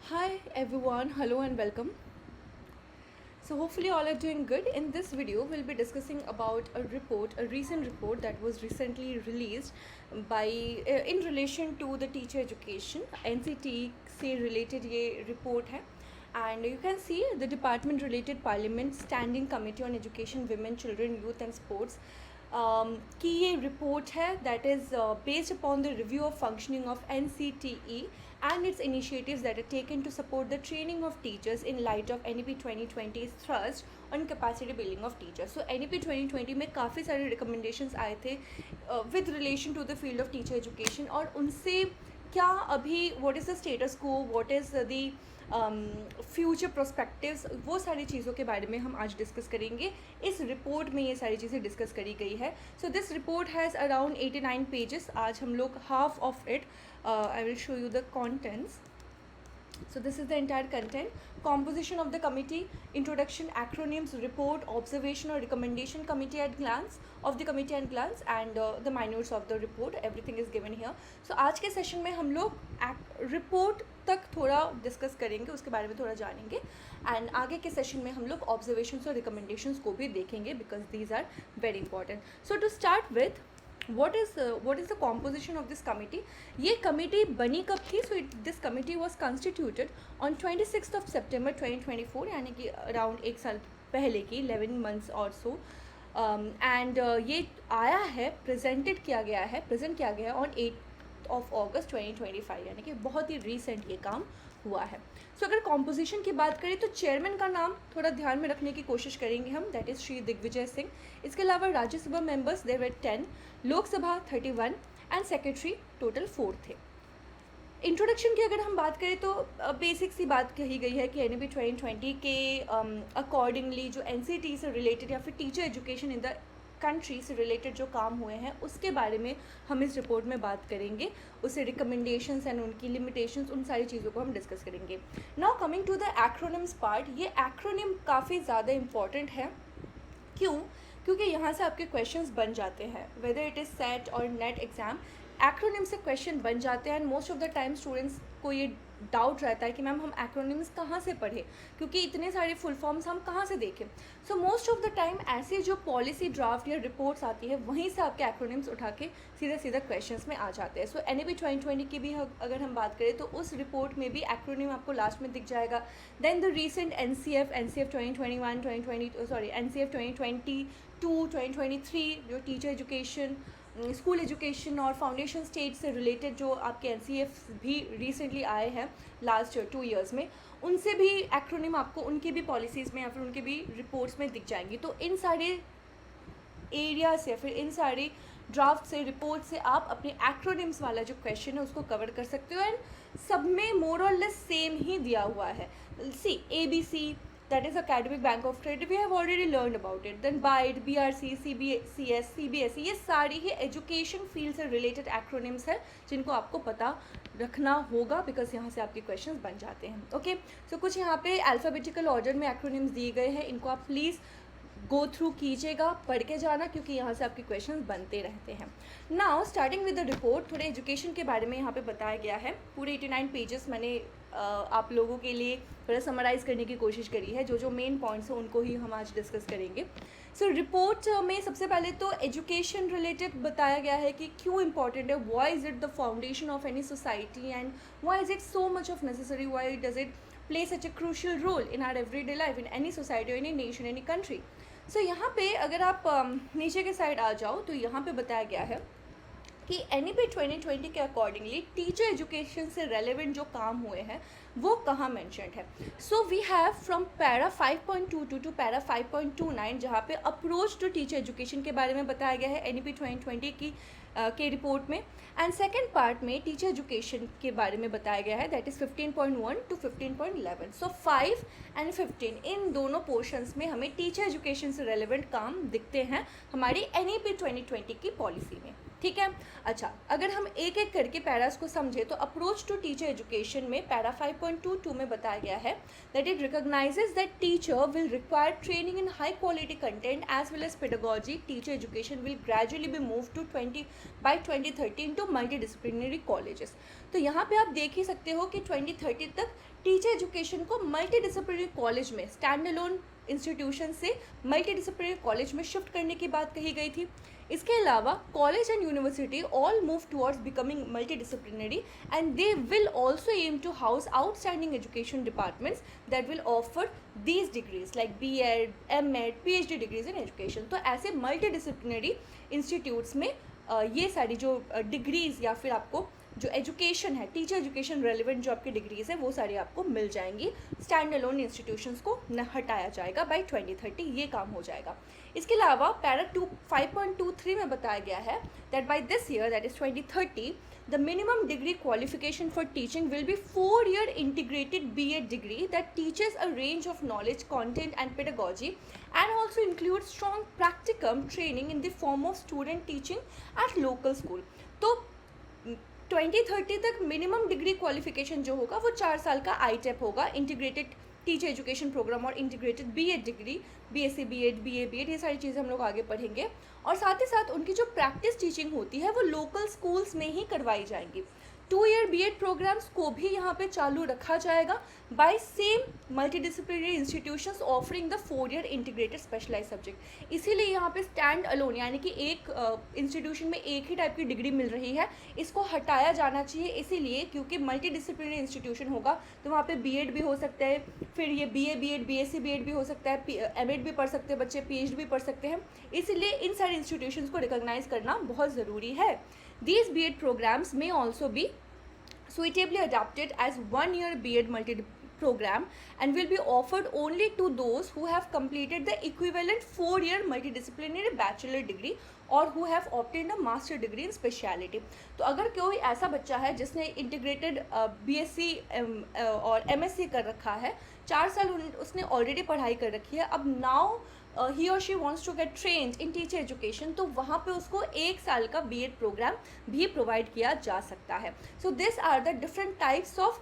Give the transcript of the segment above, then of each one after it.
Hi everyone, hello and welcome. So hopefully all are doing good. In this video, we'll be discussing about a recent report that was recently released by in relation to the teacher education. NCT से related ये report है. And you can see the department related Parliament Standing Committee on Education, Women, Children, Youth and Sports कि ये report है that is based upon the review of functioning of NCTE and its initiatives that are taken to support the training of teachers in light of NEP 2020's thrust on capacity building of teachers. So NEP 2020 में काफ़ी सारे recommendations आए थे with relation to the field of teacher education और उनसे क्या अभी what is the status quo, what is the future prospectives, वो सारी चीज़ों के बारे में हम आज डिस्कस करेंगे. इस रिपोर्ट में ये सारी चीज़ें डिस्कस करी गई है. So this report has around 89 pages. आज हम लोग half of it I will show you the contents. So this is the entire content. Composition of the committee, introduction, acronyms, report, observation or recommendation committee at glance of the committee at glance and the minutes of the report. Everything is given here. So आज के session में हम लोग report तक थोड़ा discuss करेंगे, उसके बारे में थोड़ा जानेंगे एंड आगे के सेशन में हम लोग ऑब्जर्वेशंस और रिकमेंडेशंस को भी देखेंगे because these are very important. So to start with what is the composition of this committee. ये कमेटी बनी कब थी? So this committee was constituted on 26 September 2024, यानी कि अराउंड एक साल पहले की 11 months और सो. एंड ये आया है, प्रेजेंट किया गया है ऑन 8 August 2025, यानी कि बहुत ही रिसेंट ये काम हुआ है. सो अगर कॉम्पोजिशन की बात करें तो चेयरमैन का नाम थोड़ा ध्यान में रखने की कोशिश करेंगे हम, दैट इज़ श्री दिग्विजय सिंह. इसके अलावा Rajya Sabha members there were 10, Lok Sabha 31 and secretary total 4 थे. इंट्रोडक्शन की अगर हम बात करें तो बेसिक सी बात कही गई है कि NEP 2020 के अकॉर्डिंगली जो NCT से रिलेटेड या फिर teacher education in the country से रिलेटेड जो काम हुए हैं उसके बारे में हम इस रिपोर्ट में बात करेंगे. उससे रिकमेंडेशंस एंड उनकी लिमिटेशंस, उन सारी चीज़ों को हम डिस्कस करेंगे. Now coming to the acronyms part. ये एक्रोनिम काफ़ी ज़्यादा इंपॉर्टेंट है. क्यों? क्योंकि यहाँ से आपके क्वेश्चंस बन जाते हैं, वेदर इट इज़ सेट और नेट एग्ज़ाम. एक्रोनिम से क्वेश्चन बन जाते हैं and most of the time students को ये डाउट रहता है कि मैम हम एक्रोनिम्स कहाँ से पढ़े, क्योंकि इतने सारे फुल फॉर्म्स हम कहाँ से देखें. So most of the time ऐसे जो पॉलिसी ड्राफ्ट या रिपोर्ट्स आती है वहीं से आपके एक्रोनिम्स उठा के सीधा क्वेश्चंस में आ जाते हैं. सो NEP 2020 की भी अगर हम बात करें तो उस रिपोर्ट में भी एक्रोनिम आपको लास्ट में दिख जाएगा. Then the recent NCF 2021 2020 sorry NCF 2022 2023 जो टीचर एजुकेशन, स्कूल एजुकेशन और फाउंडेशन स्टेज से रिलेटेड जो आपके NCF भी रिसेंटली आए हैं लास्ट 2 years में, उनसे भी एक्रोनिम आपको उनकी भी पॉलिसीज़ में या फिर उनके भी रिपोर्ट्स में दिख जाएंगी. तो इन सारे एरिया से या फिर इन सारे ड्राफ्ट से, रिपोर्ट से आप अपने एक्रोनिम्स वाला जो क्वेश्चन है उसको कवर कर सकते हो. एंड सब में मोर और लेस सेम ही दिया हुआ है. सी ABC, that is Academic Bank of Credit, we have already learned about it. Then BIDE, BRC, CBCS, CBSE, ये सारी ही एजुकेशन फील्ड से रिलेटेड एक्रोनिम्स है जिनको आपको पता रखना होगा बिकॉज यहाँ से आपके क्वेश्चंस बन जाते हैं. ओके, सो कुछ यहाँ पे अल्फ़ाबेटिकल ऑर्डर में एक्रोनिम्स दिए गए हैं, इनको आप प्लीज़ गो थ्रू कीजिएगा, पढ़ के जाना, क्योंकि यहाँ से आपके क्वेश्चंस बनते रहते हैं. Now starting with the report, थोड़े एजुकेशन के बारे में यहाँ पे बताया गया है. पूरे 89 पेजेस मैंने आप लोगों के लिए थोड़ा समराइज़ करने की कोशिश करी है. जो मेन पॉइंट्स हैं उनको ही हम आज डिस्कस करेंगे. सो रिपोर्ट में सबसे पहले तो एजुकेशन रिलेटेड बताया गया है कि क्यों इंपॉर्टेंट है, why is it the foundation of any society and why is it so much of necessary, why does it play such a crucial role in our everyday life in any society, any nation, any country. So यहाँ पे अगर आप नीचे के side आ जाओ तो यहाँ पे बताया गया है कि NEP 2020 के अकॉर्डिंगली टीचर एजुकेशन से रेलेवेंट जो काम हुए हैं वो कहाँ मेंशन्ड है. So we have from para 5.22 to para 5.29 जहाँ पे अप्रोच टू टीचर एजुकेशन के बारे में बताया गया है NEP 2020 की के रिपोर्ट में. एंड सेकेंड पार्ट में टीचर एजुकेशन के बारे में बताया गया है, दैट इज़ 15.1 टू 15.11. सो 5 एंड 15 इन दोनों पोर्शंस में हमें टीचर एजुकेशन से रेलेवेंट काम दिखते हैं हमारी NEP 2020 की पॉलिसी में. ठीक है. अच्छा, अगर हम एक एक करके पैरास को समझे तो अप्रोच टू टीचर एजुकेशन में पैरा 5.22 5.22 में बताया गया है that it recognizes that teacher will require training in high quality content as well as pedagogy. Teacher education will gradually be moved to 2030 into multidisciplinary colleges. तो यहाँ पे आप देख ही सकते हो कि 2030 तक टीचर एजुकेशन को मल्टीडिसिप्लिनरी कॉलेज में, स्टैंड अलोन इंस्टीट्यूशन से मल्टीडिसिप्लिनरी कॉलेज में शिफ्ट करने की बात कही गई थी. इसके अलावा college and university all move towards becoming multidisciplinary and they will also aim to house outstanding education departments that will offer these degrees like BEd, M.Ed, PhD degrees in education. तो ऐसे मल्टीडिसिप्लिनरी इंस्टीट्यूट्स में ये सारी जो degrees या फिर आपको जो एजुकेशन है, टीचर एजुकेशन रेलिवेंट जो आपकी डिग्रीज है, वो सारी आपको मिल जाएंगी. स्टैंड अलोन इंस्टीट्यूशंस को न हटाया जाएगा. बाय 2030 ये काम हो जाएगा. इसके अलावा पैरा 5.23 में बताया गया है that by this year, that is 2030, the minimum degree qualification for teaching will be 4-year integrated B.Ed degree that teaches a range of knowledge, content and pedagogy and also includes strong practicum training in the form of student teaching at local school. तो 2030 तक minimum degree qualification जो होगा वो 4 साल का ITEP होगा, integrated teacher education programme और integrated B.Ed degree, BSc B.Ed, BA B.Ed, ये सारी चीज़ें हम लोग आगे पढ़ेंगे. और साथ ही साथ उनकी जो प्रैक्टिस टीचिंग होती है वो लोकल स्कूल्स में ही करवाई जाएंगी. 2-year B.Ed प्रोग्राम्स को भी यहाँ पे चालू रखा जाएगा by same multidisciplinary institutions offering the 4-year integrated specialize subject. इसीलिए यहाँ पे स्टैंड अलोन यानी कि एक इंस्टीट्यूशन में एक ही टाइप की डिग्री मिल रही है, इसको हटाया जाना चाहिए. इसीलिए क्योंकि मल्टीडिसिप्लिनरी इंस्टीट्यूशन होगा तो वहाँ पे B.Ed भी हो सकता है, फिर ये BA B.Ed, BSc B.Ed भी हो सकता है, M.Ed भी पढ़ सकते हैं बच्चे, PhD भी पढ़ सकते हैं. इसीलिए इन सारे इंस्टीट्यूशंस को रिकॉग्नाइज करना बहुत ज़रूरी है. These B.Ed programs may also be suitably adapted as 1-year B.Ed program and will be offered only to those who have completed the equivalent 4-year multidisciplinary bachelor degree or who have obtained a master degree in speciality. तो अगर कोई ऐसा बच्चा है जिसने integrated BSc और MSc कर रखा है, 4 साल उसने ऑलरेडी पढ़ाई कर रखी है, अब now he or she wants to get trained in teacher education, तो वहाँ पे उसको 1 साल का B.Ed प्रोग्राम भी प्रोवाइड किया जा सकता है. So this are the different types of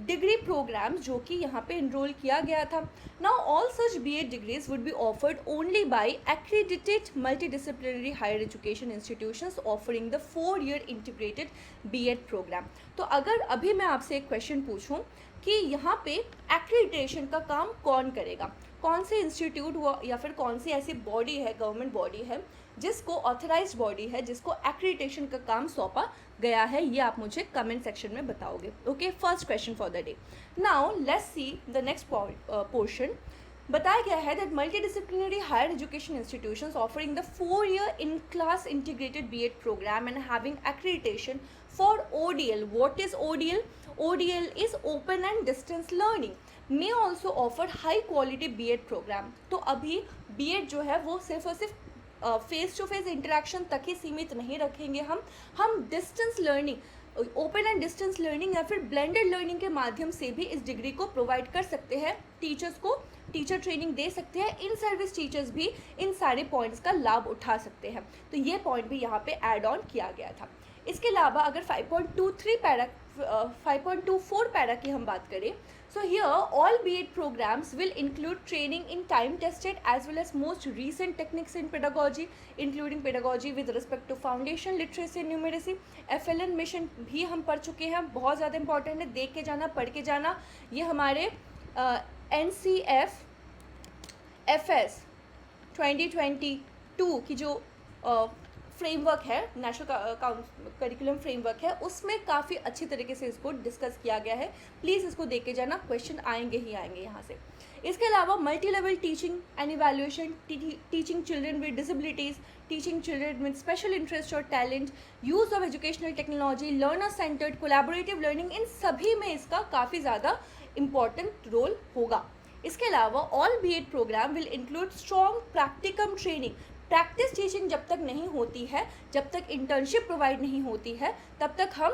degree program जो कि यहाँ पे इनरोल किया गया था. Now all such B.Ed degrees would be offered only by accredited multidisciplinary higher education institutions offering the 4-year integrated B.Ed program. तो अगर अभी मैं आपसे एक क्वेश्चन पूछूं कि यहाँ पे एक्रेडिटेशन का काम कौन करेगा, कौन से इंस्टीट्यूट या फिर कौन सी ऐसी बॉडी है, गवर्नमेंट बॉडी है जिसको ऑथराइज्ड बॉडी है, जिसको एक्रेडिटेशन का काम सौंपा गया है, ये आप मुझे कमेंट सेक्शन में बताओगे. Okay, first question for the day. Now let's see the next portion. बताया गया है that multidisciplinary higher education institutions offering the 4-year in class integrated B.Ed program and having accreditation for ODL. What is ODL? ODL is open and distance learning. may also offer high quality B.Ed program. तो अभी B.Ed जो है वो सिर्फ और सिर्फ face to face interaction तक ही सीमित नहीं रखेंगे. हम distance learning, open and distance learning या फिर ब्लेंडेड लर्निंग के माध्यम से भी इस डिग्री को प्रोवाइड कर सकते हैं. टीचर्स को टीचर ट्रेनिंग दे सकते हैं. इन सर्विस टीचर्स भी इन सारे पॉइंट्स का लाभ उठा सकते हैं. तो ये पॉइंट भी यहाँ पे ऐड ऑन किया गया था. इसके अलावा अगर 5.24 पैरा की हम बात करें, so here all B.Ed programs will include training in time tested as well as most recent techniques in pedagogy, including pedagogy with respect to foundation literacy and numeracy. FLN mission भी हम पढ़ चुके हैं, बहुत ज़्यादा इंपॉर्टेंट है, देख के जाना, पढ़ के जाना. ये हमारे NCF FS 2022 की जो फ्रेमवर्क है, नेशनल करिकुलम फ्रेमवर्क है, उसमें काफ़ी अच्छी तरीके से इसको डिस्कस किया गया है. प्लीज़ इसको देख के जाना, क्वेश्चन आएंगे ही आएंगे यहाँ से. इसके अलावा multi level teaching and evaluation, teaching children with disabilities, teaching children with special interest और talent, use of educational technology, learner centered, collaborative learning, इन सभी में इसका काफ़ी ज़्यादा इम्पॉर्टेंट रोल होगा. इसके अलावा all B.Ed program will include strong practicum training. Practice teaching जब तक नहीं होती है, जब तक इंटर्नशिप प्रोवाइड नहीं होती है, तब तक हम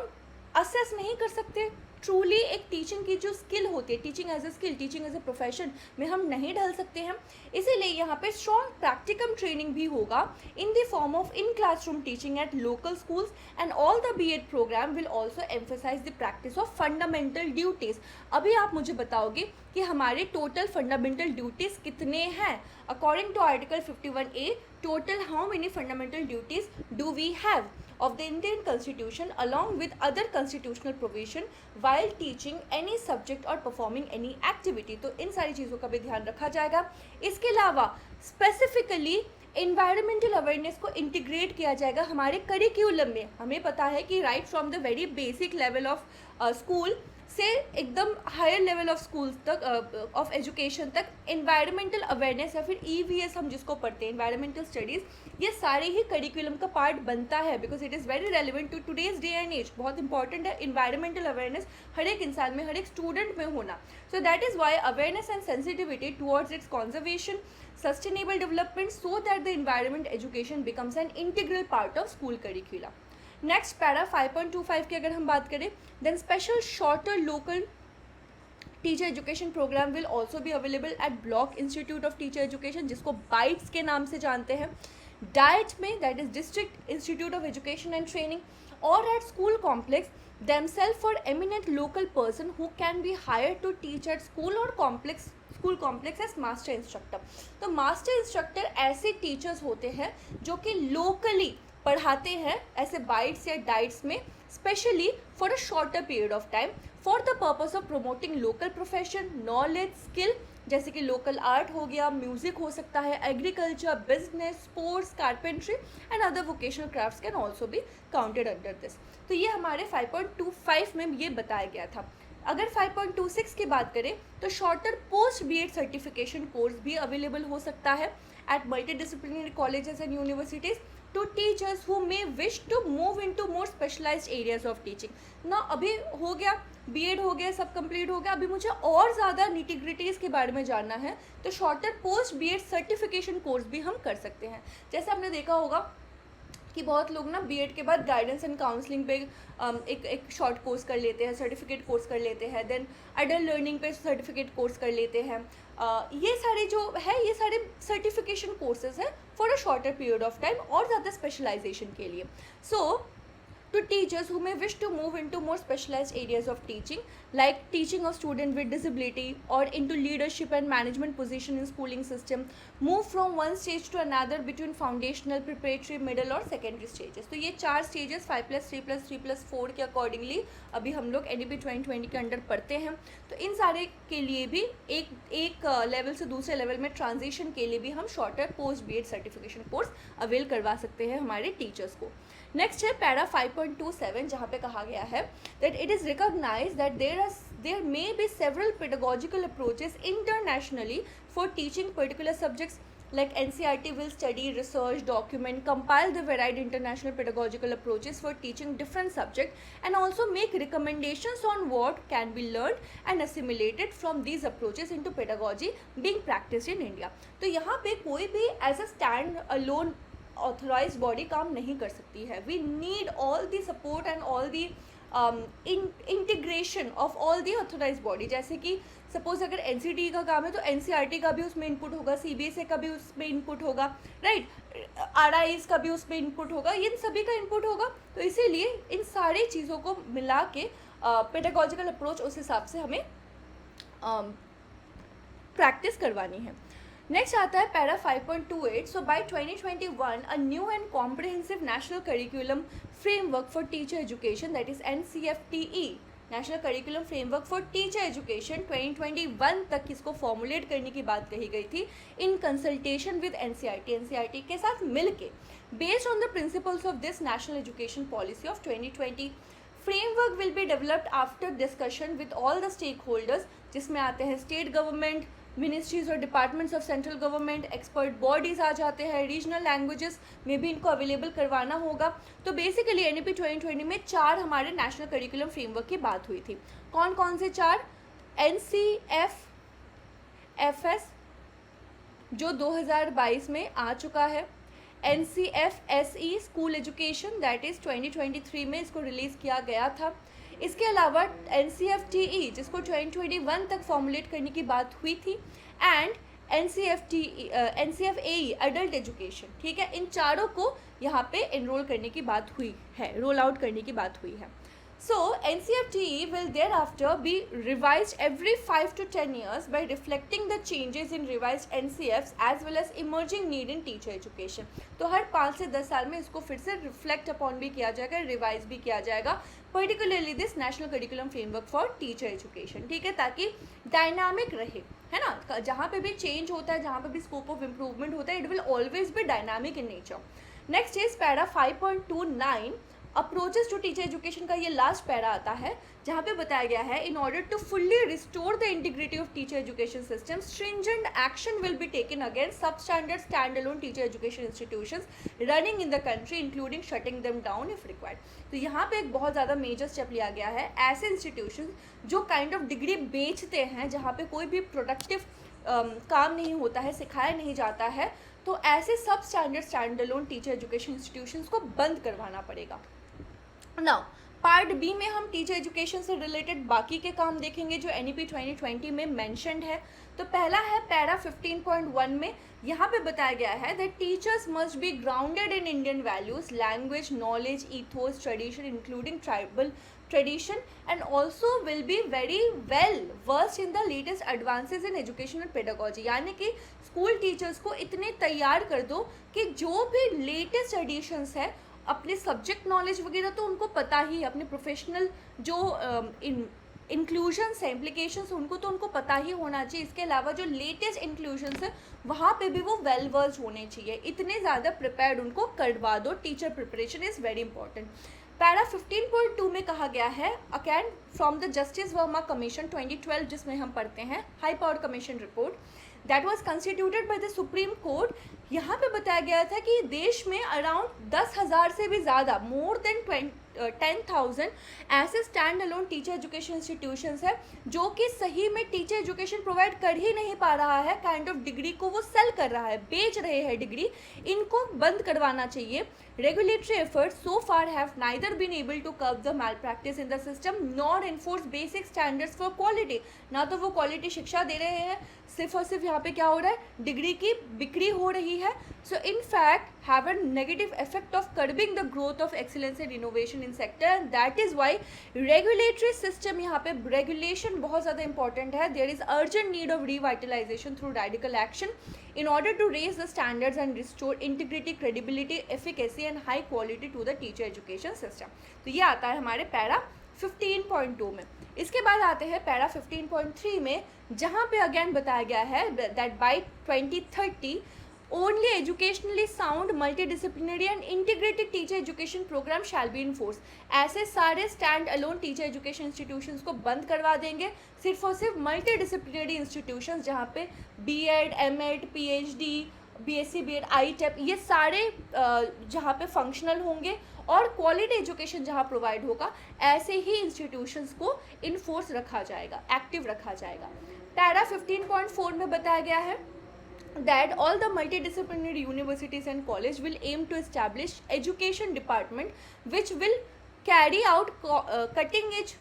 असेस नहीं कर सकते ट्रूली एक टीचिंग की जो स्किल होती है, teaching as a skill, teaching as a profession में हम नहीं ढल सकते हैं। इसीलिए यहाँ पे स्ट्रॉन्ग प्रैक्टिकम ट्रेनिंग भी होगा in the form of in classroom teaching at local schools, and all the BEd program will also emphasize the practice of fundamental duties. अभी आप मुझे बताओगे कि हमारे टोटल फंडामेंटल ड्यूटीज़ कितने हैं? According to article 51A, total how many fundamental duties do we have of the Indian Constitution along with other constitutional provision while teaching any subject or performing any activity। तो इन सारी चीज़ों का भी ध्यान रखा जाएगा। इसके अलावा स्पेसिफिकली इन्वायरमेंटल अवेयरनेस को इंटीग्रेट किया जाएगा हमारे करिकुलम में। हमें पता है कि right from the very basic level of school से एकदम हायर लेवल ऑफ स्कूल्स तक ऑफ एजुकेशन तक इन्वायरमेंटल अवेयरनेस या फिर EVS हम जिसको पढ़ते हैं, इन्वायरमेंटल स्टडीज़, ये सारे ही करिकुलम का पार्ट बनता है, because it is very relevant to today's day and age. बहुत इंपॉर्टेंट है इन्वायरमेंटल अवेयरनेस हर एक इंसान में, हर एक स्टूडेंट में होना। So that is why awareness and sensitivity towards its conservation, sustainable development, so that the environment education becomes an integral part of school curricula. Next para 5.25 की अगर हम बात करें, then special shorter local teacher education program will also be available at block institute of teacher education, जिसको BITEs के नाम से जानते हैं, डाइट में, that is district institute of education and training, और at school complex themselves for eminent local person who can be hired to teach at school or school complex as master instructor. तो master instructor ऐसे teachers होते हैं जो कि locally पढ़ाते हैं ऐसे बाइट्स या डाइट्स में, specially for a shorter period of time for the purpose of promoting local profession, knowledge, skill, जैसे कि लोकल आर्ट हो गया, म्यूजिक हो सकता है, agriculture, business, sports, carpentry and other vocational crafts can also be counted under this. तो ये हमारे 5.25 में ये बताया गया था। अगर 5.26 की बात करें तो shorter post BEd certification course भी अवेलेबल हो सकता है at multidisciplinary colleges and universities to teachers who may wish to move into more specialized areas of teaching. ना अभी हो गया BEd हो गया, सब कंप्लीट हो गया, अभी मुझे और ज़्यादा निटिग्रिटीज़ के बारे में जानना है तो shorter post BEd certification course भी हम कर सकते हैं। जैसे आपने देखा होगा कि बहुत लोग ना BEd के बाद गाइडेंस एंड काउंसलिंग पे एक शॉर्ट कोर्स कर लेते हैं, सर्टिफिकेट कोर्स कर लेते हैं, देन अडल्ट लर्निंग पे सर्टिफिकेट कोर्स कर लेते हैं। ये सारे जो है ये सारे सर्टिफिकेशन कोर्सेज हैं for a shorter period of time और ज़्यादा स्पेशलाइजेशन के लिए। सो to teachers who may wish to move into more specialized areas of teaching like teaching of student with disability or into leadership and management position in schooling system, move from one stage to another between foundational, preparatory, middle और secondary stages। तो ये 4 stages 5+3+3+4 के accordingly अभी हम लोग NEP 2020 के under पढ़ते हैं। तो इन सारे के लिए भी एक लेवल से दूसरे लेवल में ट्रांजिशन के लिए भी हम shorter post BEd certification course avail करवा सकते हैं हमारे टीचर्स को। नेक्स्ट है पैरा 5.27 जहाँ पे कहा गया है that it is recognize that there may be several pedagogical approaches internationally for teaching particular subjects like NCERT will study, research, document, compile the varied international pedagogical approaches for teaching different subjects and also make recommendations on what can be learned and assimilated from these approaches into pedagogy being practiced in India। तो यहाँ पे कोई भी as a stand alone authorize body काम नहीं कर सकती है। We need all the support and all the integration of all the authorize body. जैसे कि सपोज अगर NCT का काम है तो NCERT का भी उसमें इनपुट होगा, CBSE का भी उसमें इनपुट होगा, राइट, RIs का भी उसमें इनपुट होगा, इन सभी का इनपुट होगा। तो इसीलिए इन सारी चीज़ों को मिला के पेडागोजिकल अप्रोच उस हिसाब से हमें प्रैक्टिस करवानी है। नेक्स्ट आता है para 5.28। So by 2021 a new and comprehensive national curriculum framework for teacher education that is NCFTE, national curriculum framework for teacher education 2021 तक इसको फॉर्मुलेट करने की बात कही गई थी इन कंसल्टेशन विद NCERT के साथ मिलके, based on the principles of this national education policy of 2020। Framework will be developed after discussion with all the stakeholders, जिसमें आते हैं स्टेट गवर्नमेंट, मिनिस्ट्रीज और departments of central government, expert bodies आ जाते हैं, रीजनल लैंग्वेजेस में भी इनको अवेलेबल करवाना होगा। तो बेसिकली NEP 2020 में 4 हमारे नेशनल करिकुलम फ्रेमवर्क की बात हुई थी। कौन कौन से 4? NCFFS जो 2022 में आ चुका है, NCFSE school education that is 2023 में इसको रिलीज़ किया गया था, इसके अलावा NCFTE जिसको 2021 तक फॉर्मुलेट करने की बात हुई थी, एंड NCFAE अडल्ट एजुकेशन, ठीक है, इन चारों को यहाँ पे एनरोल करने की बात हुई है, रोल आउट करने की बात हुई है. So NCFTE will thereafter be revised every 5 to 10 years by reflecting the changes in revised NCFs as well as emerging need in teacher education. तो हर 5 से 10 साल में इसको फिर से रिफ्लेक्ट अपॉन भी किया जाएगा, रिवाइज भी किया जाएगा, particularly this national curriculum framework for teacher education, ठीक है, ताकि डायनामिक रहे, है ना. जहाँ पे भी चेंज होता है, जहाँ पे भी स्कोप ऑफ इम्प्रूवमेंट होता है, it will always be dynamic in nature. Next is para 5.29 approaches to teacher education का ये लास्ट पैरा आता है, जहाँ पे बताया गया है in order to fully restore the integrity of teacher education system stringent action will be taken against substandard standalone teacher education institutions running in the country including shutting them down if required. तो यहाँ पे एक बहुत ज़्यादा major step लिया गया है. ऐसे इंस्टीट्यूशन जो काइंड ऑफ डिग्री बेचते हैं, जहाँ पे कोई भी प्रोडक्टिव काम नहीं होता है, सिखाया नहीं जाता है, तो ऐसे सब standard standalone teacher education institutions को बंद करवाना पड़ेगा. नाउ पार्ट बी में हम टीचर एजुकेशन से रिलेटेड बाकी के काम देखेंगे जो NEP 2020 में मेंशन्ड है. तो पहला है पैरा 15.1 में, यहाँ पे बताया गया है that teachers must be grounded in Indian values, language, knowledge, ethos, tradition including tribal tradition and also will be very well versed in the latest advances in education and pedagogy. यानी कि school teachers को इतने तैयार कर दो कि जो भी लेटेस्ट एडिशंस है, अपने सब्जेक्ट नॉलेज वगैरह तो उनको पता ही, अपने प्रोफेशनल जो इंक्लूजन्स है, इम्प्लीकेशंस, उनको तो उनको पता ही होना चाहिए. इसके अलावा जो लेटेस्ट इंक्लूजन्स है वहाँ पे भी वो वेल वर्स्ड होने चाहिए. इतने ज़्यादा प्रिपेयर्ड उनको करवा दो. Teacher preparation is very important. Para 15.2 में कहा गया है again from the justice Verma commission 2012, जिसमें हम पढ़ते हैं high power commission report that was constituted by the supreme court. यहाँ पे बताया गया था कि देश में अराउंड 10,000 से भी ज़्यादा, मोर देन 10,000 ऐसे stand alone teacher education institutions है जो कि सही में टीचर एजुकेशन प्रोवाइड कर ही नहीं पा रहा है, काइंड ऑफ डिग्री को वो सेल कर रहा है, बेच रहे हैं डिग्री. इनको बंद करवाना चाहिए. Regulatory efforts so far have neither been able to curb the malpractice in the system nor enforce basic standards for quality. ना तो वो क्वालिटी शिक्षा दे रहे हैं, सिर्फ और सिर्फ यहाँ पे क्या हो रहा है, डिग्री की बिक्री हो रही है. So in fact have a negative effect of curbing the growth of excellence and innovation in sector, and that is why regulatory system यहाँ पे regulation बहुत ज़्यादा important है. There is urgent need of revitalization through radical action in order to raise the standards and restore integrity, credibility, efficacy and high quality to the teacher education system. तो ये आता है हमारे पैरा 15.2 में. इसके बाद आते हैं पैरा 15.3 में, जहाँ पे अगेन बताया गया है that bye 2030 only educationally sound multidisciplinary and integrated teacher education program shall be enforced. ऐसे सारे stand alone teacher education institutions को बंद करवा देंगे. सिर्फ और सिर्फ मल्टी इंस्टीट्यूशंस जहाँ पे BEd, M.Ed, PhD, BSc, B.Ed, ITEP ये सारे जहाँ पे फंक्शनल होंगे और क्वालिटी एजुकेशन जहाँ प्रोवाइड होगा, ऐसे ही इंस्टीट्यूशंस को इनफोर्स रखा जाएगा, एक्टिव रखा जाएगा. पैरा 15.4 में बताया गया है that all the multidisciplinary universities and college will aim to establish education department which will carry out cutting edge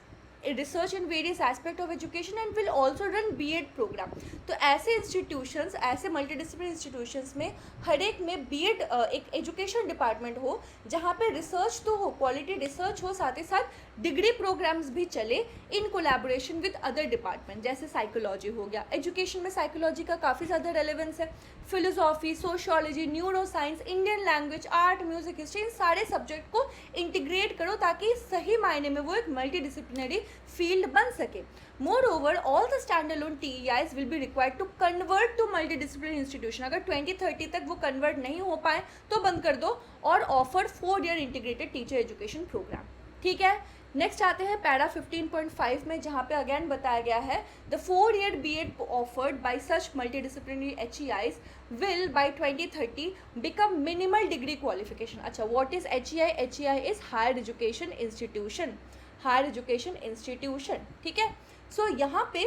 research in various aspect of education and will also run B.Ed program. तो ऐसे institutions, ऐसे multidisciplinary institutions में हर एक में B.Ed एक education department हो जहाँ पे रिसर्च तो हो, क्वालिटी रिसर्च हो, साथ ही साथ डिग्री प्रोग्राम्स भी चले in collaboration with other department. जैसे साइकोलॉजी हो गया, एजुकेशन में साइकोलॉजी का काफ़ी ज़्यादा रेलेवेंस है. Philosophy, sociology, neuroscience, Indian language, art, music, history, इन सारे सब्जेक्ट को इंटीग्रेट करो ताकि सही मायने में वो एक मल्टीडिसिप्लिनरी फील्ड बन सके. Moreover, all the standalone TEIs will be required to convert to multidisciplinary institution. अगर 2030 तक वो कन्वर्ट नहीं हो पाए तो बंद कर दो और offer 4-year integrated teacher education program. ठीक है. नेक्स्ट आते हैं पैरा 15.5 में, जहाँ पे अगेन बताया गया है the 4-year B.Ed offered by such multidisciplinary HEIs will by 2030 become minimal degree qualification. अच्छा, what is HEI? HEI is higher education institution. Higher education institution. ठीक है. सो यहाँ पे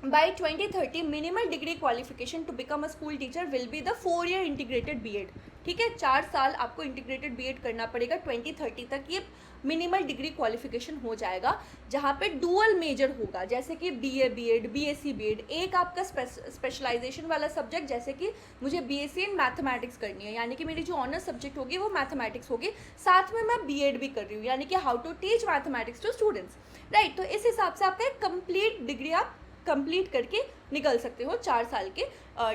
by 2030 minimal degree qualification to become a school teacher will be the 4-year integrated B.Ed. ठीक है, 4 साल आपको integrated BEd करना पड़ेगा 2030 तक, ये मिनिमल डिग्री क्वालिफिकेशन हो जाएगा, जहाँ पे डुअल मेजर होगा, जैसे कि बीए बीएड, बीएससी बीएड, एक आपका स्पेशलाइजेशन वाला सब्जेक्ट, जैसे कि मुझे बीएससी इन मैथमेटिक्स करनी है, यानी कि मेरी जो ऑनर्स सब्जेक्ट होगी वो मैथमेटिक्स होगी, साथ में मैं बीएड भी कर रही हूँ, यानी कि how to teach mathematics to students, right. तो इस हिसाब से आपका एक कंप्लीट डिग्री आप कंप्लीट करके निकल सकते हो 4 साल के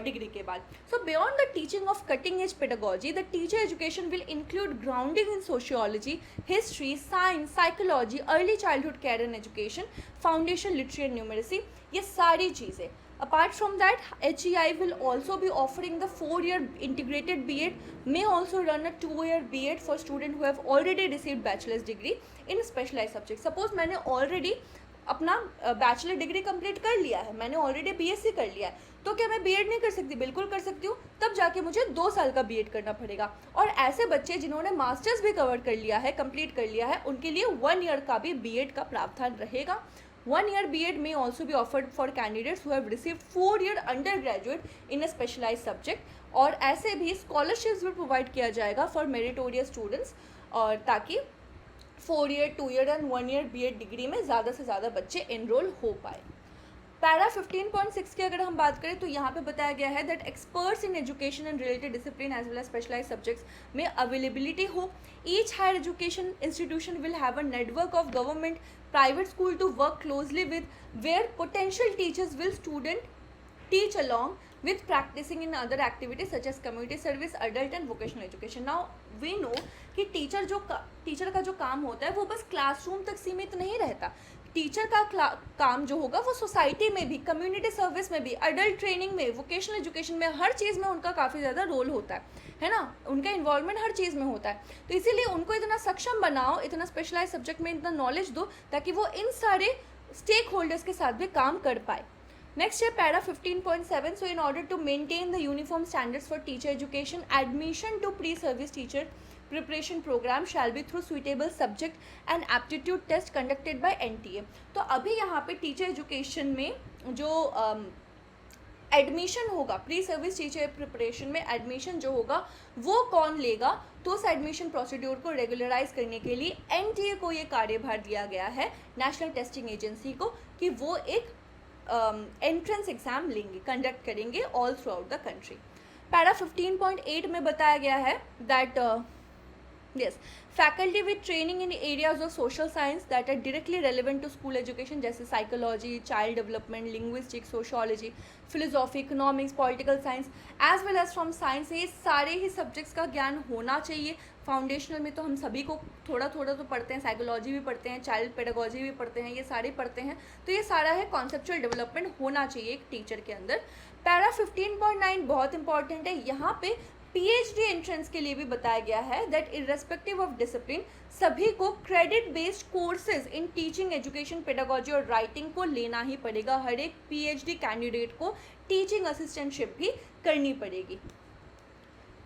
डिग्री के बाद। सो beyond the teaching of cutting edge pedagogy, the teacher education will include grounding in sociology, history, science, psychology, early childhood care and education, foundation literacy and numeracy, ये सारी चीज़ें। Apart from that, HEI will also be offering the 4-year integrated BEd, may also run a 2-year BEd for students who have already received bachelor's degree in specialized subjects. Suppose मैंने already अपना bachelor degree complete कर लिया है, मैंने already BSc कर लिया है, तो क्या मैं बीएड नहीं कर सकती? बिल्कुल कर सकती हूँ, तब जाके मुझे 2 साल का बीएड करना पड़ेगा। और ऐसे बच्चे जिन्होंने मास्टर्स भी कवर कर लिया है, कंप्लीट कर लिया है, उनके लिए 1 ईयर का भी बीएड का प्रावधान रहेगा। 1 year BEd may also be offered for candidates who have received 4-year undergraduate in a specialized subject, और ऐसे भी scholarships भी प्रोवाइड किया जाएगा फॉर मेरिटोरियस स्टूडेंट्स, और ताकि 4-year, 2-year and 1-year BEd degree में ज़्यादा से ज़्यादा बच्चे एनरोल हो पाए। पैरा 15.6 की अगर हम बात करें तो यहाँ पे बताया गया है that experts in education and related discipline as well as specialized subjects में अवेलेबिलिटी हो। Each higher education institution will have a network of government private school to work closely with, where potential teachers will student teach along with practicing in other activities such as community service, adult and vocational education. Now we know कि teacher का जो काम होता है वो बस classroom तक सीमित नहीं रहता। टीचर का काम जो होगा वो सोसाइटी में भी, कम्युनिटी सर्विस में भी, अडल्ट ट्रेनिंग में, वोकेशनल एजुकेशन में, हर चीज़ में उनका काफ़ी ज़्यादा रोल होता है ना, उनका इन्वॉल्वमेंट हर चीज़ में होता है। तो इसीलिए उनको इतना सक्षम बनाओ, इतना स्पेशलाइज सब्जेक्ट में इतना नॉलेज दो, ताकि वो इन सारे स्टेक होल्डर्स के साथ भी काम कर पाए। Next है para 15.7. So in order to maintain the uniform standards for teacher education, admission to pre-service teacher preparation program shall be through suitable subject and aptitude test conducted by NTA. तो अभी यहाँ पे टीचर एजुकेशन में जो admission होगा, pre service teacher preparation में admission जो होगा वो कौन लेगा, तो उस एडमिशन प्रोसीड्योर को रेगुलराइज करने के लिए एनटीए को ये कार्यभार दिया गया है, नेशनल टेस्टिंग एजेंसी को, कि वो एक एंट्रेंस एग्जाम लेंगे, कंडक्ट करेंगे all throughout the country. Para 15.8 में बताया गया है that yes faculty with training in areas of social science that are directly relevant to school education, जैसे psychology, child development, linguistics, sociology, philosophy, economics, political science as well as from science, ये सारे ही subjects का ज्ञान होना चाहिए। Foundational में तो हम सभी को थोड़ा थोड़ा तो पढ़ते हैं, साइकोलॉजी भी पढ़ते हैं, चाइल्ड पेडागोजी भी पढ़ते हैं, ये सारे पढ़ते हैं, तो ये सारा है कॉन्सेप्चुअल डेवलपमेंट होना चाहिए एक टीचर के अंदर। पैरा 15.9 बहुत इंपॉर्टेंट है, यहाँ पे पीएचडी एंट्रेंस के लिए भी बताया गया है दैट इररेस्पेक्टिव ऑफ डिसिप्लिन सभी को credit based courses in teaching, education, pedagogy और राइटिंग को लेना ही पड़ेगा। हर एक पीएचडी कैंडिडेट को टीचिंग असिस्टेंटशिप भी करनी पड़ेगी।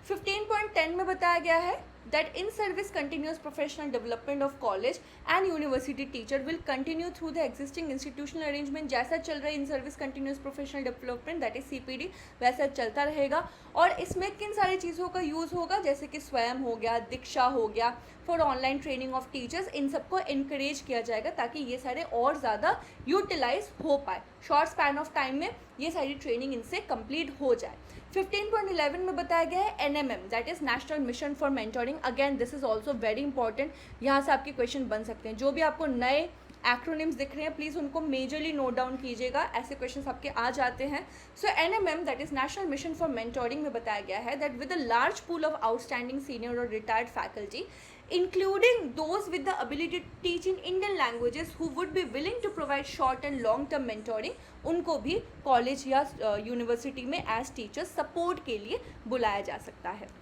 15.10 में बताया गया है that in service continuous professional development of college and university teacher will continue through the existing institutional arrangement। जैसा चल रहा है in service continuous professional development that is CPD, वैसा चलता रहेगा। और इसमें किन सारी चीज़ों का यूज़ होगा, जैसे कि स्वयं हो गया, दीक्षा हो गया, for online training of teachers, इन सबको इनक्रेज किया जाएगा ताकि ये सारे और ज़्यादा यूटिलाइज हो पाए, शॉर्ट स्पैन ऑफ टाइम में ये सारी ट्रेनिंग इनसे कंप्लीट हो जाए। 15.11 में बताया गया है NMM that is national mission for mentoring. Again this is also very important, यहाँ से आपके क्वेश्चन बन सकते हैं। जो भी आपको नए एक्रोनिम्स दिख रहे हैं प्लीज़ उनको मेजरली नोट डाउन कीजिएगा, ऐसे क्वेश्चंस आपके आ जाते हैं। So NMM that is national mission for mentoring में बताया गया है that with a large pool of outstanding senior और retired faculty including those with the ability to teach in Indian languages who would be willing to provide short and long term mentoring, उनको भी college या university में as teachers support के लिए बुलाया जा सकता है।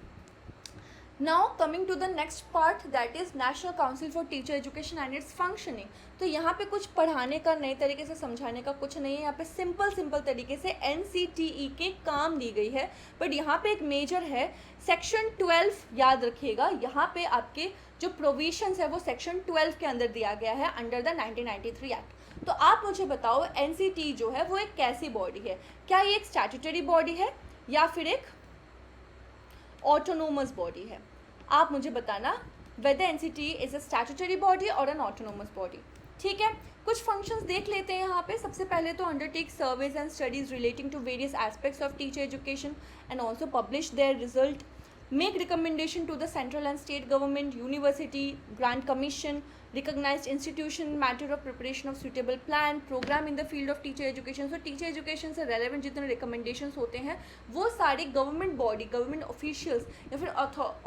Now coming to the next part that is national council for teacher education and its functioning. तो यहाँ पे कुछ पढ़ाने का, नए तरीके से समझाने का कुछ नहीं है, यहाँ पे सिंपल तरीके से NCTE के काम दी गई है। बट यहाँ पे एक मेजर है सेक्शन 12, याद रखिएगा, यहाँ पे आपके जो प्रोविजंस है वो सेक्शन 12 के अंदर दिया गया है अंडर द 1993 एक्ट। तो आप मुझे बताओ NCTE जो है वो एक कैसी बॉडी है, क्या ये एक स्टैट्यूटरी बॉडी है या फिर एक ऑटोनोमस बॉडी है। आप मुझे बताना whether NCT is a statutory body or an autonomous body। ठीक है, कुछ फंक्शंस देख लेते हैं यहाँ पे। सबसे पहले तो undertake surveys and studies relating to various aspects of teacher education and also publish their result, make recommendation to the central and state government, university, grant commission, recognized institution, matter of preparation of suitable plan, program in the field of teacher education। so teacher education से relevant जितने recommendations होते हैं वो सारे government body, government officials या फिर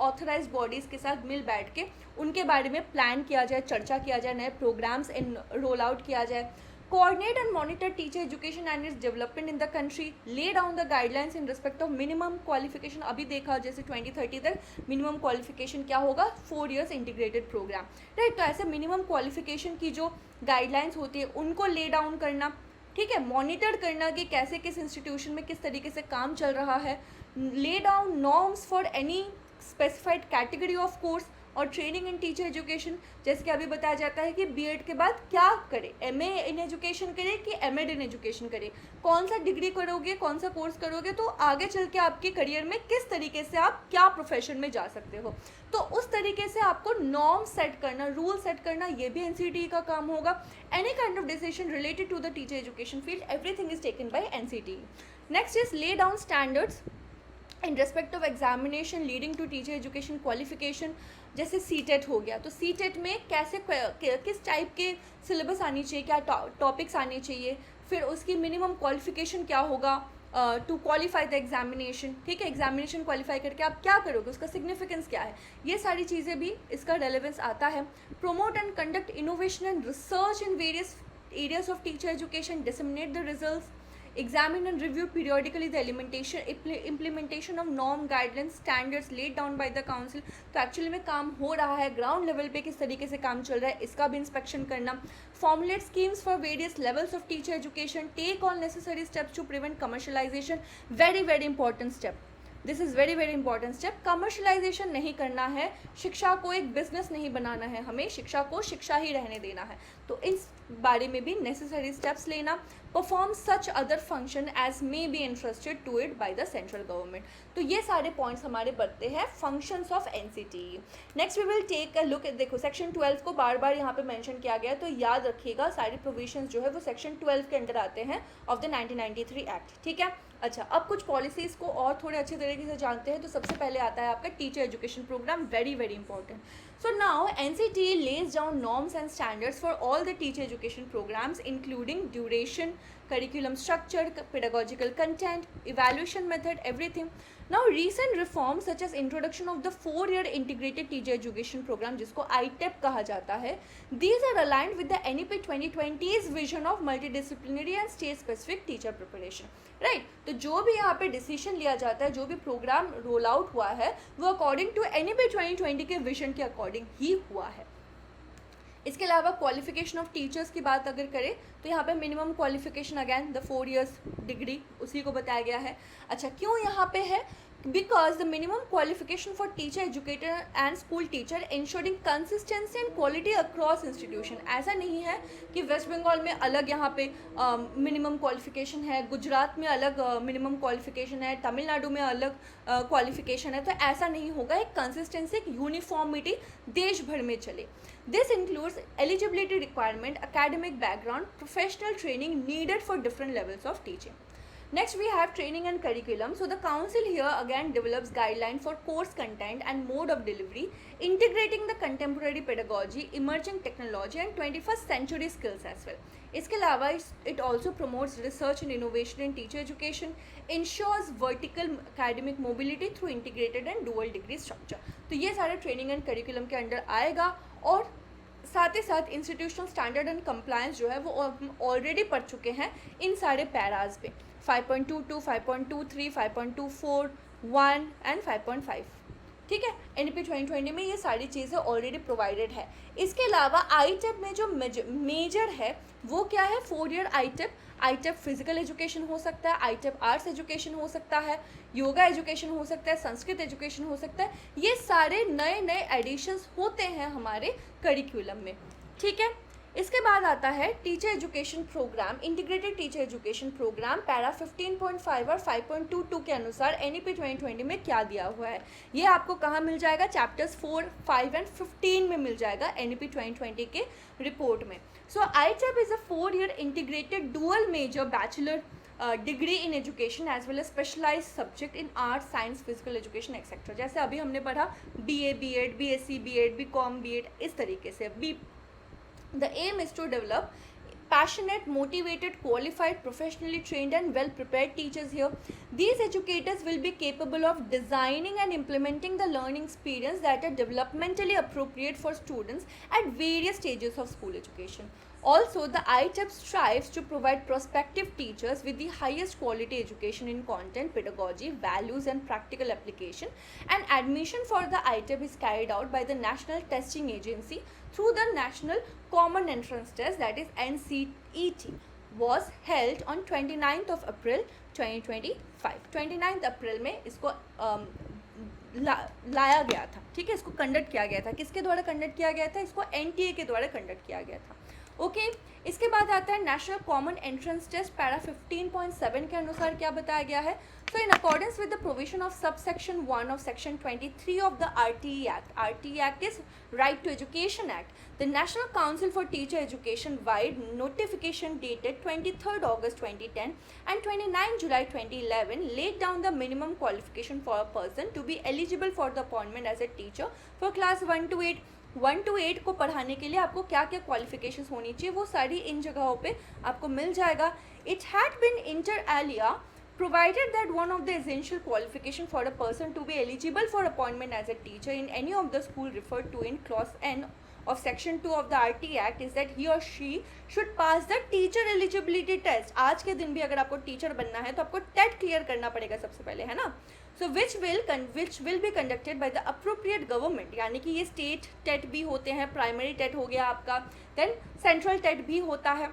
authorise bodies के साथ मिल बैठ के उनके बारे में प्लान किया जाए, चर्चा किया जाए, नए प्रोग्राम्स इन रोल आउट किया जाए। Coordinate and monitor teacher education and its development in the country, lay down the guidelines in respect of minimum qualification। अभी देखा जैसे 2030 तक मिनिमम क्वालिफिकेशन क्या होगा, 4 years इंटीग्रेटेड प्रोग्राम, राइट। तो ऐसे मिनिमम क्वालिफिकेशन की जो गाइडलाइंस होती है उनको ले डाउन करना, ठीक है, मॉनिटर करना कि कैसे किस इंस्टीट्यूशन में किस तरीके से काम चल रहा है, lay down norms for any specified category of course और ट्रेनिंग इन टीचर एजुकेशन। जैसे कि अभी बताया जाता है कि बीएड के बाद क्या करे, एमए इन एजुकेशन करे कि एमएड इन एजुकेशन करे, कौन सा डिग्री करोगे, कौन सा कोर्स करोगे, तो आगे चल के आपके करियर में किस तरीके से आप क्या प्रोफेशन में जा सकते हो। तो उस तरीके से आपको नॉर्म सेट करना, रूल सेट करना, ये भी एनसीटी का काम होगा। Any kind of decision related to the teacher education field, everything is taken by NCT. Next is lay down standards in respect of examination leading to teacher education qualification. जैसे CTET हो गया, तो CTET में कैसे किस type के syllabus आनी चाहिए, क्या टॉपिक्स आने चाहिए, फिर उसकी मिनिमम क्वालिफिकेशन क्या होगा टू क्वालिफाई द एग्जामिनेशन, ठीक है। एग्जामिनेशन क्वालिफाई करके आप क्या करोगे, उसका सिग्निफिकेंस क्या है, ये सारी चीज़ें भी इसका रेलेवेंस आता है। Promote and conduct innovation and research in various areas of teacher education, disseminate the results, examine and review periodically the implementation of norm guidelines standards laid down by the council। तो actually में काम हो रहा है ground level पे, किस तरीके से काम चल रहा है, इसका भी इंस्पेक्शन करना। Formulate schemes for various levels of teacher education, take all necessary steps to prevent commercialization. Very very important step, this is very very important step. Commercialization नहीं करना है, शिक्षा को एक बिजनेस नहीं बनाना है, हमें शिक्षा को शिक्षा ही रहने देना है। तो इस बारे में भी नेसेसरी स्टेप्स लेना। Perform such other function as may be interested to it by the central government. तो ये सारे पॉइंट्स हमारे बनते हैं functions of NCT. Next we will take a look, देखो सेक्शन 12 को बार बार यहाँ पे मेंशन किया गया है, तो याद रखिएगा सारी प्रोविजंस जो है वो सेक्शन 12 के अंडर आते हैं ऑफ द 1993 एक्ट, ठीक है। अच्छा, अब कुछ पॉलिसीज़ को और थोड़े अच्छे तरीके से जानते हैं। तो सबसे पहले आता है आपका teacher education program, very very important. So now NCT lays down norms and standards for all the teacher education programs, including duration, curriculum structure, pedagogical content, evaluation method, everything. Now recent reforms such as introduction of the 4-year integrated teacher education program, जिसको ITEP कहा जाता है, these are aligned with the NEP 2020's vision of multidisciplinary and state specific teacher preparation, right? तो जो भी यहाँ पे decision लिया जाता है, जो भी प्रोग्राम रोल आउट हुआ है, वो अकॉर्डिंग टू NEP 2020 के विजन के अकॉर्डिंग ही हुआ है। इसके अलावा क्वालिफिकेशन ऑफ टीचर्स की बात अगर करें तो यहाँ पे minimum qualification again the 4 years degree उसी को बताया गया है। अच्छा, क्यों यहाँ पे है, because the minimum qualification for teacher educator and school teacher ensuring consistency and quality across institution. ऐसा नहीं है कि वेस्ट बंगाल में अलग यहाँ पे मिनिमम क्वालिफिकेशन है, गुजरात में अलग मिनिमम क्वालिफिकेशन है, तमिलनाडु में अलग क्वालिफिकेशन है, तो ऐसा नहीं होगा। एक कंसिस्टेंसी, एक यूनिफॉर्मिटी देश भर में चले। This includes eligibility requirement, academic background, professional training needed for different levels of teaching. Next we have training and curriculum. So the council here again develops guideline for course content and mode of delivery, integrating the contemporary pedagogy, emerging technology and 21st century skills as well. इसके अलावा it also promotes research and innovation in teacher education, ensures vertical academic mobility through integrated and dual degree structure. तो ये सारे training and curriculum के under आएगा। और साथ ही साथ इंस्टीट्यूशनल स्टैंडर्ड एंड कंप्लायंस जो है वो ऑलरेडी पढ़ चुके हैं इन सारे पैराज पे, 5.22, 5.23, 5.24, 1 एंड 5.5, ठीक है। NEP 2020 में ये सारी चीज़ें ऑलरेडी प्रोवाइडेड है। इसके अलावा ITEP में जो मेजर है वो क्या है, 4 year ITEP फिजिकल एजुकेशन हो सकता है, ITEP आर्ट्स एजुकेशन हो सकता है, योगा एजुकेशन हो सकता है, संस्कृत एजुकेशन हो सकता है। ये सारे नए नए एडिशंस होते हैं हमारे करिकुलम में, ठीक है। इसके बाद आता है teacher education program, integrated teacher education program, para 15.5 और 5.22 के अनुसार NEP 2020 में क्या दिया हुआ है। ये आपको कहाँ मिल जाएगा, चैप्टर्स 4, 5 एंड 15 में मिल जाएगा NEP 2020 के रिपोर्ट में। So ITEP is a 4-year integrated dual major bachelor degree in education as well as specialize subject in arts, science, physical education etcetera. जैसे अभी हमने पढ़ा BA, B.Ed, BSc, B.Ed, BCom, B.Ed, इस तरीके से। The aim is to develop passionate, motivated, qualified, professionally trained and well prepared teachers here. These educators will be capable of designing and implementing the learning experience that are developmentally appropriate for students at various stages of school education. Also, the ITEP strives to provide prospective teachers with the highest quality education in content, pedagogy, values and practical application, and admission for the ITEP is carried out by the National Testing Agency through the National Common Entrance Test, that is NCET, was held on 29th of April 2025. 29th अप्रैल में इसको लाया गया था, ठीक है, इसको conduct किया गया था। किसके द्वारा कंडक्ट किया गया था, इसको NTA के द्वारा कंडक्ट किया गया था। ओके इसके बाद आता है national common entrance test, para 15.7 के अनुसार क्या बताया गया है। So in accordance with the provision of subsection 1 of section 23 of the RTE act is right to education act, the national council for teacher education vide notification dated 23rd August 2010 and 29 July 2011 laid down the minimum qualification for a person to be eligible for the appointment as a teacher for class 1 to 8 को पढ़ाने के लिए आपको क्या क्या qualifications होनी चाहिए, वो सारी इन जगहों पे आपको मिल जाएगा। It had been inter alia provided that one of the essential qualification for a person to be eligible for appointment as a teacher in any of the school referred to in clause N of section 2 of the RTE Act is that he or she should pass the teacher eligibility test। आज के दिन भी अगर आपको teacher बनना है तो आपको टेट क्लियर करना पड़ेगा सबसे पहले, है ना। सो which will be conducted by the appropriate government, यानी कि ये स्टेट टेट भी होते हैं, प्राइमरी टेट हो गया आपका, देन सेंट्रल टेट भी होता है,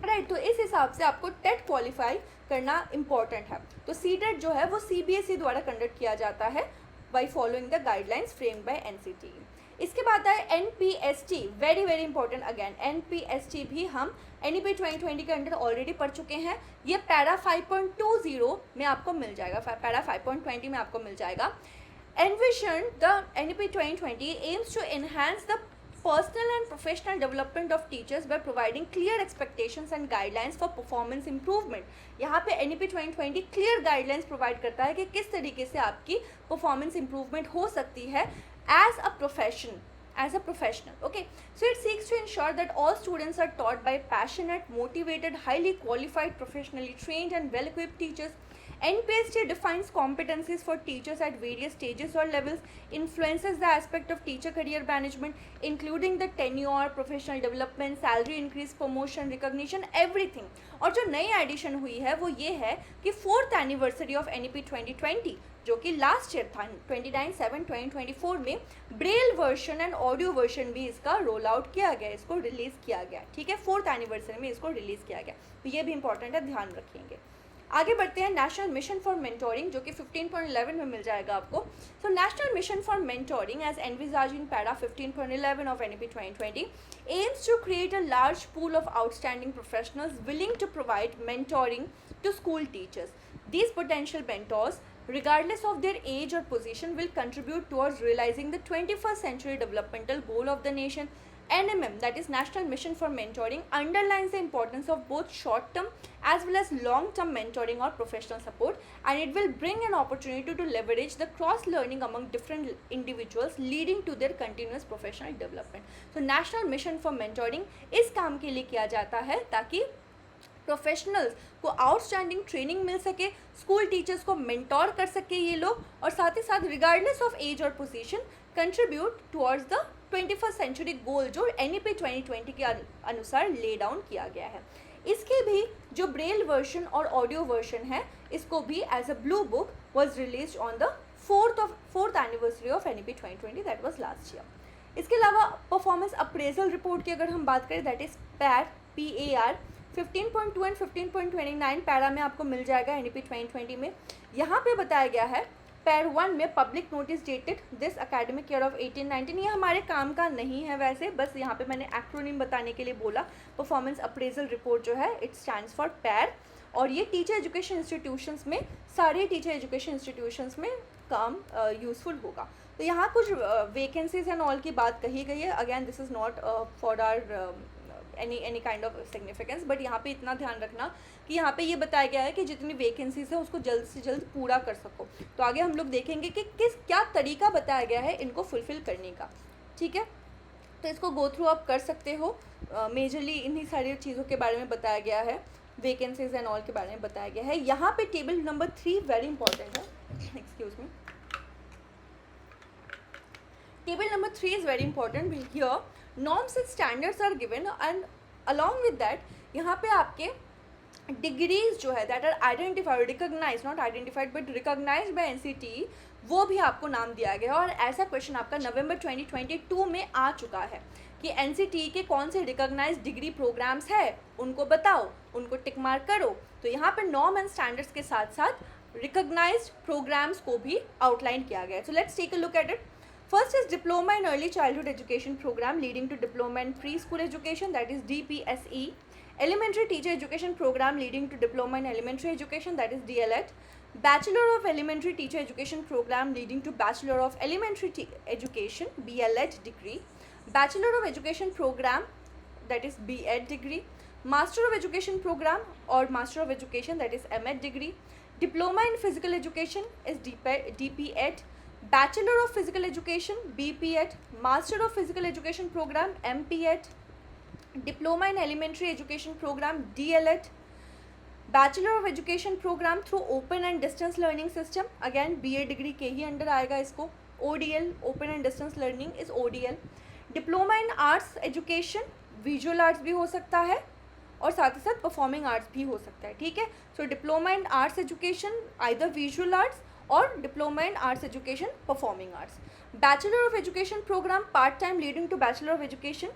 राइट। तो इस हिसाब से आपको टेट क्वालिफाई करना इम्पॉर्टेंट है। तो CTET जो है वो CBSE द्वारा कंडक्ट किया जाता है by following the guidelines framed bye NCTE। इसके बाद है NPST, very very important again. NPST भी हम NEP 2020 के अंडर ऑलरेडी पढ़ चुके हैं। ये पैरा 5.20 में आपको मिल जाएगा, पैरा 5.20 में आपको मिल जाएगा। Envision the NEP 2020 aims to enhance the personal and professional development of teachers by providing clear expectations and guidelines for performance improvement। यहाँ पे NEP 2020 clear guidelines provide करता है कि किस तरीके से आपकी performance improvement हो सकती है as a professional, okay। So it seeks to ensure that all students are taught by passionate, motivated, highly qualified, professionally trained and well-equipped teachers। NPST defines competencies for teachers at various stages or levels, influences the aspect of teacher career management, including the tenure, professional development, salary increase, promotion, recognition, everything। और जो नई addition हुई है वो ये है कि 4th anniversary of NEP 2020 जो कि लास्ट ईयर था 29/7/2024 में Braille version and audio version भी इसका रोल आउट किया गया, इसको रिलीज़ किया गया, ठीक है। 4th एनिवर्सरी में इसको रिलीज़ किया गया, तो ये भी इंपॉर्टेंट है, ध्यान रखेंगे। आगे बढ़ते हैं नेशनल मिशन फॉर मेंटोरिंग जो कि 15.11 में मिल जाएगा आपको। So national mission for mentoring as envisages in para 15.11 of NEP 2020 aims to create a large pool of outstanding professionals willing to provide mentoring to school teachers। These potential mentors, regardless of their age or position, will contribute towards realizing the 21st century developmental goal of the nation। NMM, that is National Mission for Mentoring, underlines the importance of both short-term as well as long-term mentoring or professional support, and it will bring an opportunity to leverage the cross-learning among different individuals, leading to their continuous professional development। So, National Mission for Mentoring इस काम के लिए किया जाता है ताकि professionals को outstanding training मिल सके, स्कूल टीचर्स को मेंटोर कर सके ये लोग, और साथ ही साथ रिगार्डलेस ऑफ एज और position contribute towards the 21st century goal जो NEP 2020 के अनुसार ले डाउन किया गया है। इसके भी जो ब्रेल वर्जन और ऑडियो वर्जन है इसको भी as a blue book was release on the 4th anniversary of NEP 2020, that was last year. इसके अलावा परफॉर्मेंस अप्रेजल रिपोर्ट की अगर हम बात करें, that is PAR 15.2 and 15.29 para में आपको मिल जाएगा NEP 2020 में। यहाँ पे बताया गया है पैर 1 में public notice dated this academic year of 18-19, ये हमारे काम का नहीं है वैसे, बस यहाँ पे मैंने एक्रोनिम बताने के लिए बोला। परफॉर्मेंस अप्रेजल रिपोर्ट जो है इट स्टैंड्स फॉर पैर, और ये टीचर एजुकेशन इंस्टीट्यूशंस में, सारे टीचर एजुकेशन इंस्टीट्यूशंस में काम यूज़फुल होगा। तो यहाँ कुछ वैकेंसीज एंड ऑल की बात कही गई है। Again this is not for are any kind of significance, but यहाँ पे इतना ध्यान रखना कि यहाँ पे ये बताया गया है कि जितनी वैकेंसीज है उसको जल्द से जल्द पूरा कर सको। तो आगे हम लोग देखेंगे कि क्या तरीका बताया गया है इनको फुलफ़िल करने का, ठीक है। तो इसको गो थ्रू आप कर सकते हो। मेजरली इन्हीं सारी चीज़ों के बारे में बताया गया है, वैकेंसीज एंड ऑल के बारे में बताया गया है। यहाँ पे टेबल नंबर 3 वेरी इंपॉर्टेंट है, excuse me. Table number 3 is very important. Here norms and standards are given and along with that यहाँ पे आपके डिग्रीज जो है that are identified, recognize, not identified but recognize by NCTE, वो भी आपको नाम दिया गया है। और ऐसा क्वेश्चन आपका नवंबर 2022 में आ चुका है कि NCTE के कौन से रिकॉग्नाइज डिग्री प्रोग्राम्स है उनको बताओ, उनको टिक मार्क करो। तो यहाँ पे नॉर्म एंड स्टैंडर्ड्स के साथ साथ रिकॉग्नाइज्ड प्रोग्राम्स को भी आउटलाइन किया गया है। So let's take a look at it. First is Diploma in Early Childhood Education Program leading to Diploma in Preschool Education, that is DPSE. Elementary Teacher Education Program leading to Diploma in Elementary Education, that is DLED. Bachelor of Elementary Teacher Education Program leading to Bachelor of Elementary Education, BLED degree. Bachelor of Education Program, that is BEd degree. Master of Education Program or Master of Education, that is MEd degree. Diploma in Physical Education is DPEd. Bachelor of Physical Education, BPEd. Master of Physical Education Program, MPEd. Diploma in Elementary Education Program, DLEd. Bachelor of Education Program through Open and Distance Learning System, again BA degree के ही under आएगा इसको। ODL, Open and Distance Learning is ODL. Diploma in Arts Education, Visual Arts भी हो सकता है और साथ ही साथ Performing Arts भी हो सकता है, ठीक है। So Diploma in Arts Education, either Visual Arts और diploma in arts education performing arts. Bachelor of education program part time leading to bachelor of education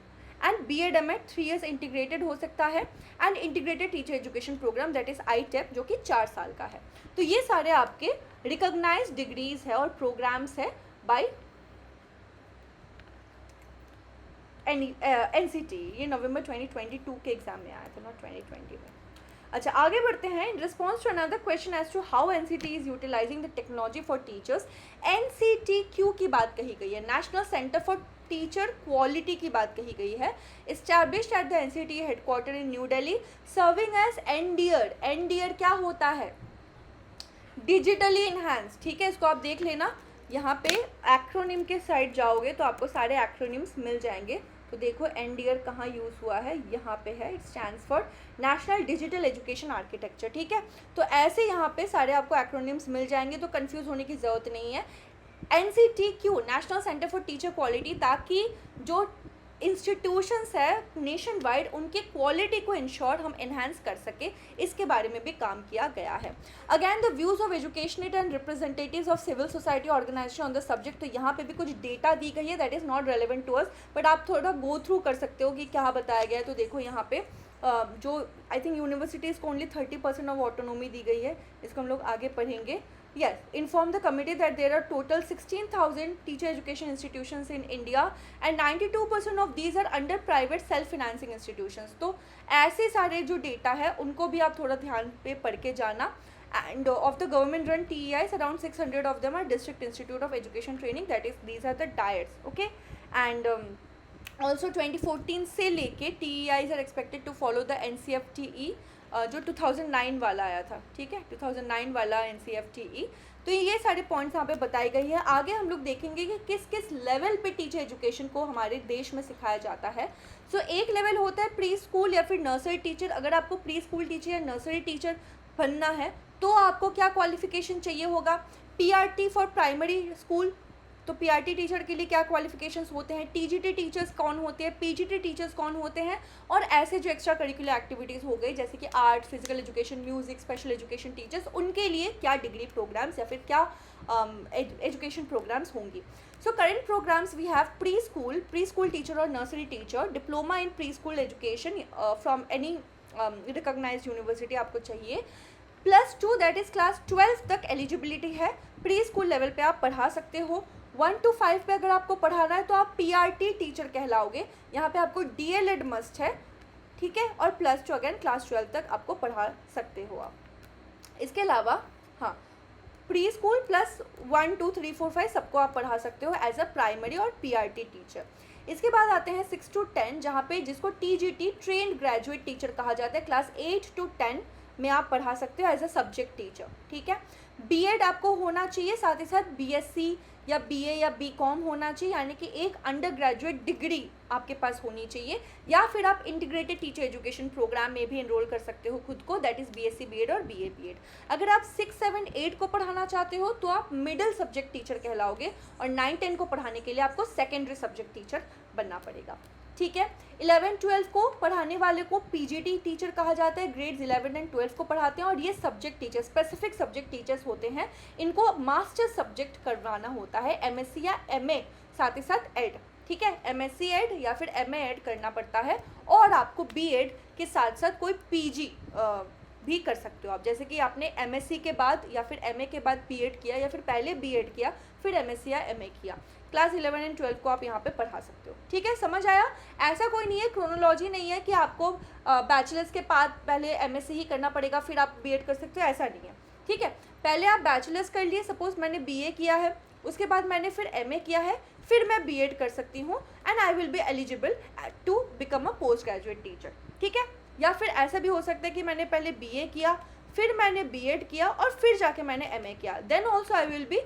and BEd MEd 3 years integrated हो सकता है, and integrated teacher education program that is ITEP जो कि 4 साल का है। तो ये सारे आपके रिकॉग्नाइज्ड डिग्रीज है और प्रोग्राम्स है बाय NCTE। ये नवंबर 2022 के एग्जाम में आया था, नॉट 2020 में। अच्छा, आगे बढ़ते हैं। In response to another question as to how NCTE is utilizing the technology for teachers, NCTQ की बात कही गई है, national centre for teacher quality की बात कही गई है। Established at the NCTE headquarter in New Delhi, serving as NDEAR। NDEAR क्या होता है? डिजिटली इन्हांस, ठीक है। इसको आप देख लेना, यहाँ पे एक्रोनिम के साइड जाओगे तो आपको सारे एक्रोनिम्स मिल जाएंगे। तो देखो NDEAR कहाँ यूज़ हुआ है, यहाँ पे है। It stands for national digital education architecture, ठीक है। तो ऐसे यहाँ पे सारे आपको एक्रोनिम्स मिल जाएंगे, तो कंफ्यूज होने की ज़रूरत नहीं है। NCTQ, national centre for teacher quality, ताकि जो इंस्टीट्यूशंस है नेशन वाइड उनके क्वालिटी को इंश्योर हम इन्हांस कर सके, इसके बारे में भी काम किया गया है। Again the views of educationists and representatives of civil society organization on the subject. तो यहाँ पे भी कुछ डेटा दी गई है that is not relevant to us, but आप थोड़ा गो थ्रू कर सकते हो कि क्या बताया गया है। तो देखो यहाँ पे जो आई थिंक यूनिवर्सिटीज़ को ओनली 30% ऑफ ऑटोनोमी दी गई है, इसको हम लोग आगे पढ़ेंगे। Yes, inform the committee that there are total 16,000 teacher education institutions in India and 92% of these are under private self-financing institutions. तो ऐसे सारे जो डेटा है उनको भी आप थोड़ा ध्यान पे पढ़ के जाना। And of the government run TEIs, around 600 of them are District Institute of Education Training, that is these are the DIETs, okay. And also 2014 से लेके TEIs are expected to follow the NCFTE जो 2009 वाला आया था, ठीक है, 2009 वाला NCFTE। तो ये सारे पॉइंट्स यहाँ पे बताई गई है। आगे हम लोग देखेंगे कि किस किस लेवल पे टीचर एजुकेशन को हमारे देश में सिखाया जाता है। सो एक लेवल होता है प्री स्कूल या फिर नर्सरी टीचर। अगर आपको प्री स्कूल टीचर या नर्सरी टीचर बनना है तो आपको क्या क्वालिफिकेशन चाहिए होगा? PRT for primary school. तो PRT टीचर के लिए क्या क्वालिफिकेशंस होते हैं? TGT टीचर्स कौन होते हैं? PGT टीचर्स कौन होते हैं? और ऐसे जो एक्स्ट्रा करिकुलर एक्टिविटीज़ हो गई जैसे कि art, physical education, music, special education teachers, उनके लिए क्या डिग्री प्रोग्राम्स या फिर क्या एजुकेशन प्रोग्राम्स होंगी। So current programs we have preschool teacher और nursery teacher, diploma in preschool education from any recognized university आपको चाहिए। +2 दैट इज क्लास 12 तक एलिजिबिलिटी है, प्री स्कूल लेवल पे आप पढ़ा सकते हो। 1 to 5 पे अगर आपको पढ़ाना है तो आप PRT टीचर कहलाओगे, यहाँ पे आपको DLED मस्ट है, ठीक है। और +2 अगेन क्लास 12 तक आपको पढ़ा सकते हो आप। इसके अलावा हाँ, प्री स्कूल प्लस 1 2 3 4 5 सबको आप पढ़ा सकते हो एज अ प्राइमरी और PRT टीचर। इसके बाद आते हैं 6 to 10, जहाँ पे जिसको TGT ट्रेंड ग्रेजुएट टीचर कहा जाता है, क्लास 8 to 10 में आप पढ़ा सकते हो एज अ सब्जेक्ट टीचर, ठीक है। B.Ed आपको होना चाहिए, साथ ही साथ BSc या BA या BCom होना चाहिए, यानी कि एक अंडर ग्रेजुएट डिग्री आपके पास होनी चाहिए, या फिर आप इंटीग्रेटेड टीचर एजुकेशन प्रोग्राम में भी एनरोल कर सकते हो खुद को, दैट इज़ BSc B.Ed और BA B.Ed। अगर आप 6 7 8 को पढ़ाना चाहते हो तो आप मिडिल सब्जेक्ट टीचर कहलाओगे, और 9 10 को पढ़ाने के लिए आपको सेकेंडरी सब्जेक्ट टीचर बनना पड़ेगा, ठीक है। 11 12 को पढ़ाने वाले को PGT टीचर कहा जाता है, ग्रेड्स 11 एंड 12 को पढ़ाते हैं, और ये subject teacher specific subject teachers होते हैं, इनको मास्टर सब्जेक्ट करवाना होता है, MSc या MA, साथ ही साथ एड, ठीक है। MSc एड या फिर MA एड करना पड़ता है, और आपको B.Ed के साथ साथ कोई PG भी कर सकते हो आप, जैसे कि आपने MSc के बाद या फिर MA के बाद B.Ed किया, या फिर पहले B.Ed किया फिर MSc या MA किया, क्लास 11 एंड 12 को आप यहाँ पे पढ़ा सकते हो, ठीक है। समझ आया? ऐसा कोई नहीं है, क्रोनोलॉजी नहीं है कि आपको बैचलर्स के बाद पहले MSc ही करना पड़ेगा फिर आप B.Ed कर सकते हो, ऐसा नहीं है, ठीक है। पहले आप बैचलर्स कर लिए, सपोज मैंने BA किया है, उसके बाद मैंने फिर MA किया है, फिर मैं B.Ed कर सकती हूँ, and I will be eligible to become a post graduate teacher, ठीक है। या फिर ऐसा भी हो सकता है कि मैंने पहले BA किया, फिर मैंने B.Ed किया, और फिर जाके मैंने MA किया, then also I will be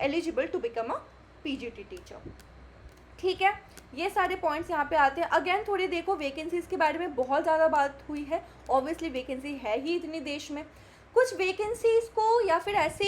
eligible to become a PGT teacher, ठीक है। ये सारे पॉइंट्स यहाँ पे आते हैं। अगेन थोड़ी देखो, वैकेंसीज़ के बारे में बहुत ज़्यादा बात हुई है, ऑब्वियसली वैकेंसी है ही इतनी देश में, कुछ वैकेंसीज़ को या फिर ऐसे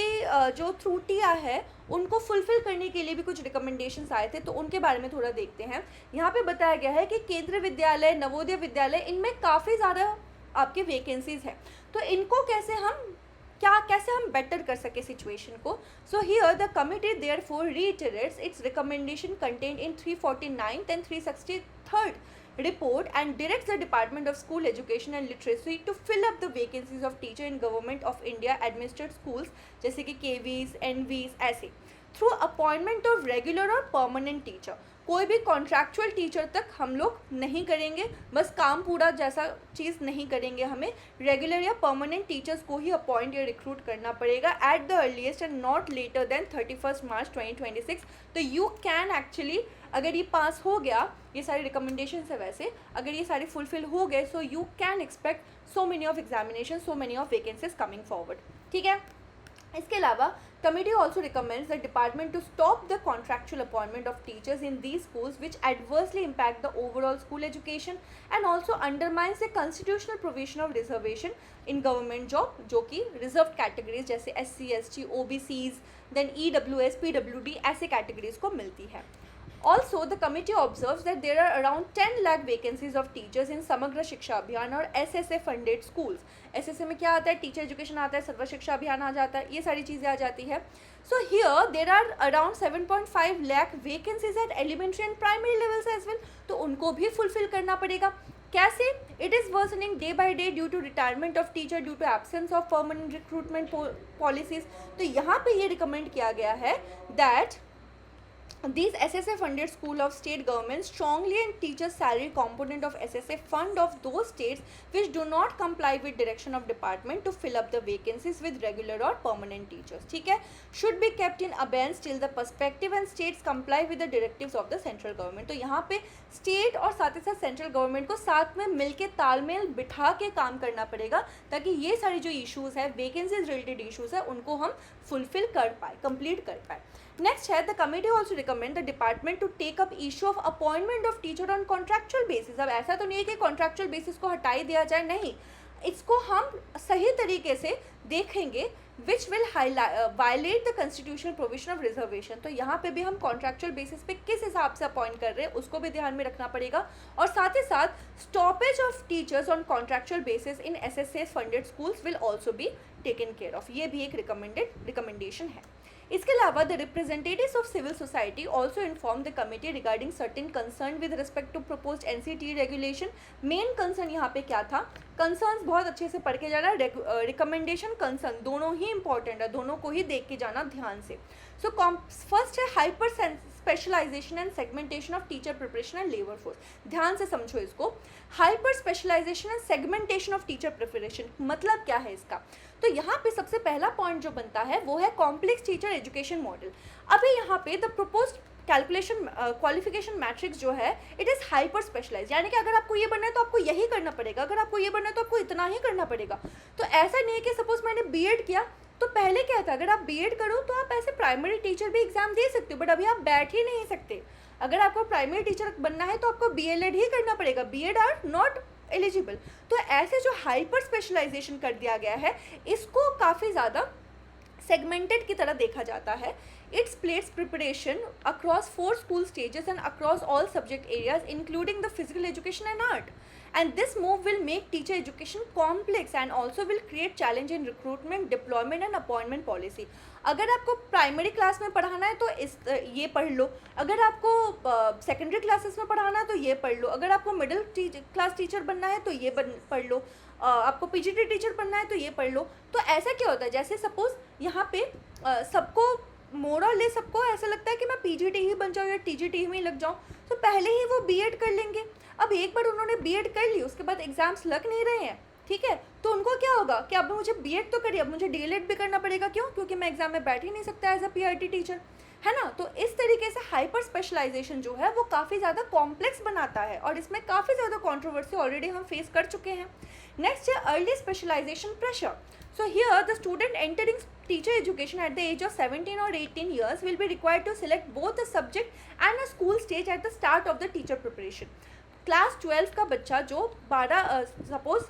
जो त्रुटियाँ है उनको फुलफिल करने के लिए भी कुछ रिकमेंडेशंस आए थे, तो उनके बारे में थोड़ा देखते हैं। यहाँ पे बताया गया है कि केंद्रीय विद्यालय, नवोदय विद्यालय, इनमें काफ़ी ज़्यादा आपके वैकेंसीज़ हैं, तो इनको कैसे हम बेटर कर सके सिचुएशन को। So here the committee therefore reiterates its recommendation contained in 349th and 363rd report and directs the Department of School Education and Literacy to fill up the vacancies of teacher in Government of India administered schools, जैसे कि KVs, NVs, ऐसे through appointment of regular और permanent teacher. कोई भी contractual teacher तक हम लोग नहीं करेंगे, बस काम पूरा जैसा चीज़ नहीं करेंगे, हमें रेगुलर या परमानेंट टीचर्स को ही अपॉइंट या रिक्रूट करना पड़ेगा at the earliest and not later than 31 March 2026। तो यू कैन एक्चुअली, अगर ये पास हो गया, ये सारी रिकमेंडेशन है वैसे, अगर ये सारे फुलफिल हो गए, so you can expect so many of examination, so many of vacancies coming forward, ठीक है। इसके अलावा committee also recommends the department to stop the contractual appointment of teachers in these schools which adversely impact the overall school education and also undermines the constitutional provision of reservation in government job, जो कि reserve categories जैसे SC ST OBCs देन EWS PWD ऐसे categories को मिलती है। Also, the committee observes that there are around 10 lakh vacancies of teachers in समग्र शिक्षा अभियान और SSA funded schools। SSA में क्या आता है, टीचर एजुकेशन आता है, सर्व शिक्षा अभियान आ जाता है, ये सारी चीज़ें आ जाती है। So here there are around 7.5 lakh vacancies at elementary and primary levels as well, तो उनको भी फुलफिल करना पड़ेगा। कैसे? It is worsening day by day due to retirement of teacher due to absence of permanent recruitment policies। तो यहाँ पे ये रिकमेंड किया गया है that these SSA funded school of state government strongly and teachers salary component of SSA fund of those states which do not comply with direction of department to fill up the vacancies with regular or permanent teachers, ठीक है, should be kept in abeyance till the perspective and states comply with the directives of the central government। तो यहाँ पे state और साथ ही साथ central government को साथ में मिलके तालमेल बिठा के काम करना पड़ेगा, ताकि ये सारी जो इश्यूज है, वैकेंसीज रिलेटेड इश्यूज है, उनको हम फुलफिल कर पाए, कंप्लीट कर पाए। नेक्स्ट है, the committee also recommend the department to take up issue of appointment of teacher on contractual basis. अब ऐसा तो नहीं है कि कॉन्ट्रैक्चुअल बेसिस को हटा ही दिया जाए, नहीं, इसको हम सही तरीके से देखेंगे which will violate the constitutional provision of reservation. तो यहाँ पे भी हम कॉन्ट्रैक्चुअल बेसिस पे किस हिसाब से अपॉइंट कर रहे हैं उसको भी ध्यान में रखना पड़ेगा, और साथ ही साथ stoppage of teachers on contractual basis in SSA funded schools will also be taken care of. ये भी एक रिकमेंडेशन है। इसके अलावा the representatives of civil society also inform the committee regarding certain concern with respect to proposed NCT regulation. Main concern यहाँ पे क्या था, कंसर्न्स बहुत अच्छे से पढ़ के जाना, रिकमेंडेशन कंसर्न दोनों ही इंपॉर्टेंट है, दोनों को ही देख के जाना ध्यान से। सो फर्स्ट है hyper specialisation and segmentation of teacher preparation and labour force. ध्यान से समझो इसको, hyper specialisation and segmentation of teacher preparation मतलब क्या है इसका। तो यहाँ पे सबसे पहला पॉइंट जो बनता है वो है कॉम्प्लेक्स टीचर एजुकेशन मॉडल। अभी यहाँ पे the proposed calculation qualification matrix जो है इट इज़ हाइपर स्पेशलाइज, यानी कि अगर आपको ये बनना है तो आपको यही करना पड़ेगा, अगर आपको ये बनना है तो आपको इतना ही करना पड़ेगा। तो ऐसा नहीं है कि सपोज मैंने बीएड किया तो पहले क्या था, अगर आप बीएड करो तो आप ऐसे प्राइमरी टीचर भी एग्जाम दे सकते हो, बट अभी आप बैठ ही नहीं सकते। अगर आपको प्राइमरी टीचर बनना है तो आपको बीएलएड ही करना पड़ेगा, बीएड आर नॉट एलिजिबल। तो ऐसे जो हाइपर स्पेशलाइजेशन कर दिया गया है इसको काफ़ी ज़्यादा सेगमेंटेड की तरह देखा जाता है। It splits preparation across 4 school stages and across all subject areas including the physical education and art. And this move will make teacher education complex and also will create challenge in recruitment, deployment and appointment policy. अगर आपको primary class में पढ़ाना है तो ये पढ़ लो, अगर आपको सेकेंडरी क्लासेस में पढ़ाना है तो ये पढ़ लो, अगर आपको मिडिल क्लास टीचर बनना है तो ये पढ़ लो, आपको पीजीटी टीचर बनना है तो ये पढ़ लो। तो ऐसा क्या होता है, जैसे सपोज यहाँ पे सबको मोरल ले सबको ऐसा लगता है कि मैं पीजीटी ही बन जाऊँ या टीजीटी में ही लग जाऊँ, तो पहले ही वो बीएड कर लेंगे। अब एक बार उन्होंने बीएड कर ली, उसके बाद एग्जाम्स लग नहीं रहे हैं, ठीक है, तो उनको क्या होगा कि अब मुझे बीएड तो करिए, अब मुझे डीएलएड भी करना पड़ेगा। क्यों? क्योंकि मैं एग्जाम में बैठ ही नहीं सकता एज अ पीआरटी टीचर, है ना। तो इस तरीके से हाइपर स्पेशलाइजेशन जो है वो काफ़ी ज़्यादा कॉम्प्लेक्स बनाता है और इसमें काफ़ी ज़्यादा कॉन्ट्रोवर्सी ऑलरेडी हम फेस कर चुके हैं। नेक्स्ट है early specialisation pressure. So here the student entering teacher education at the age of 17 or 18 years will be required to select both the subject and a school stage at the start of the teacher preparation. Class 12 का बच्चा जो 12 suppose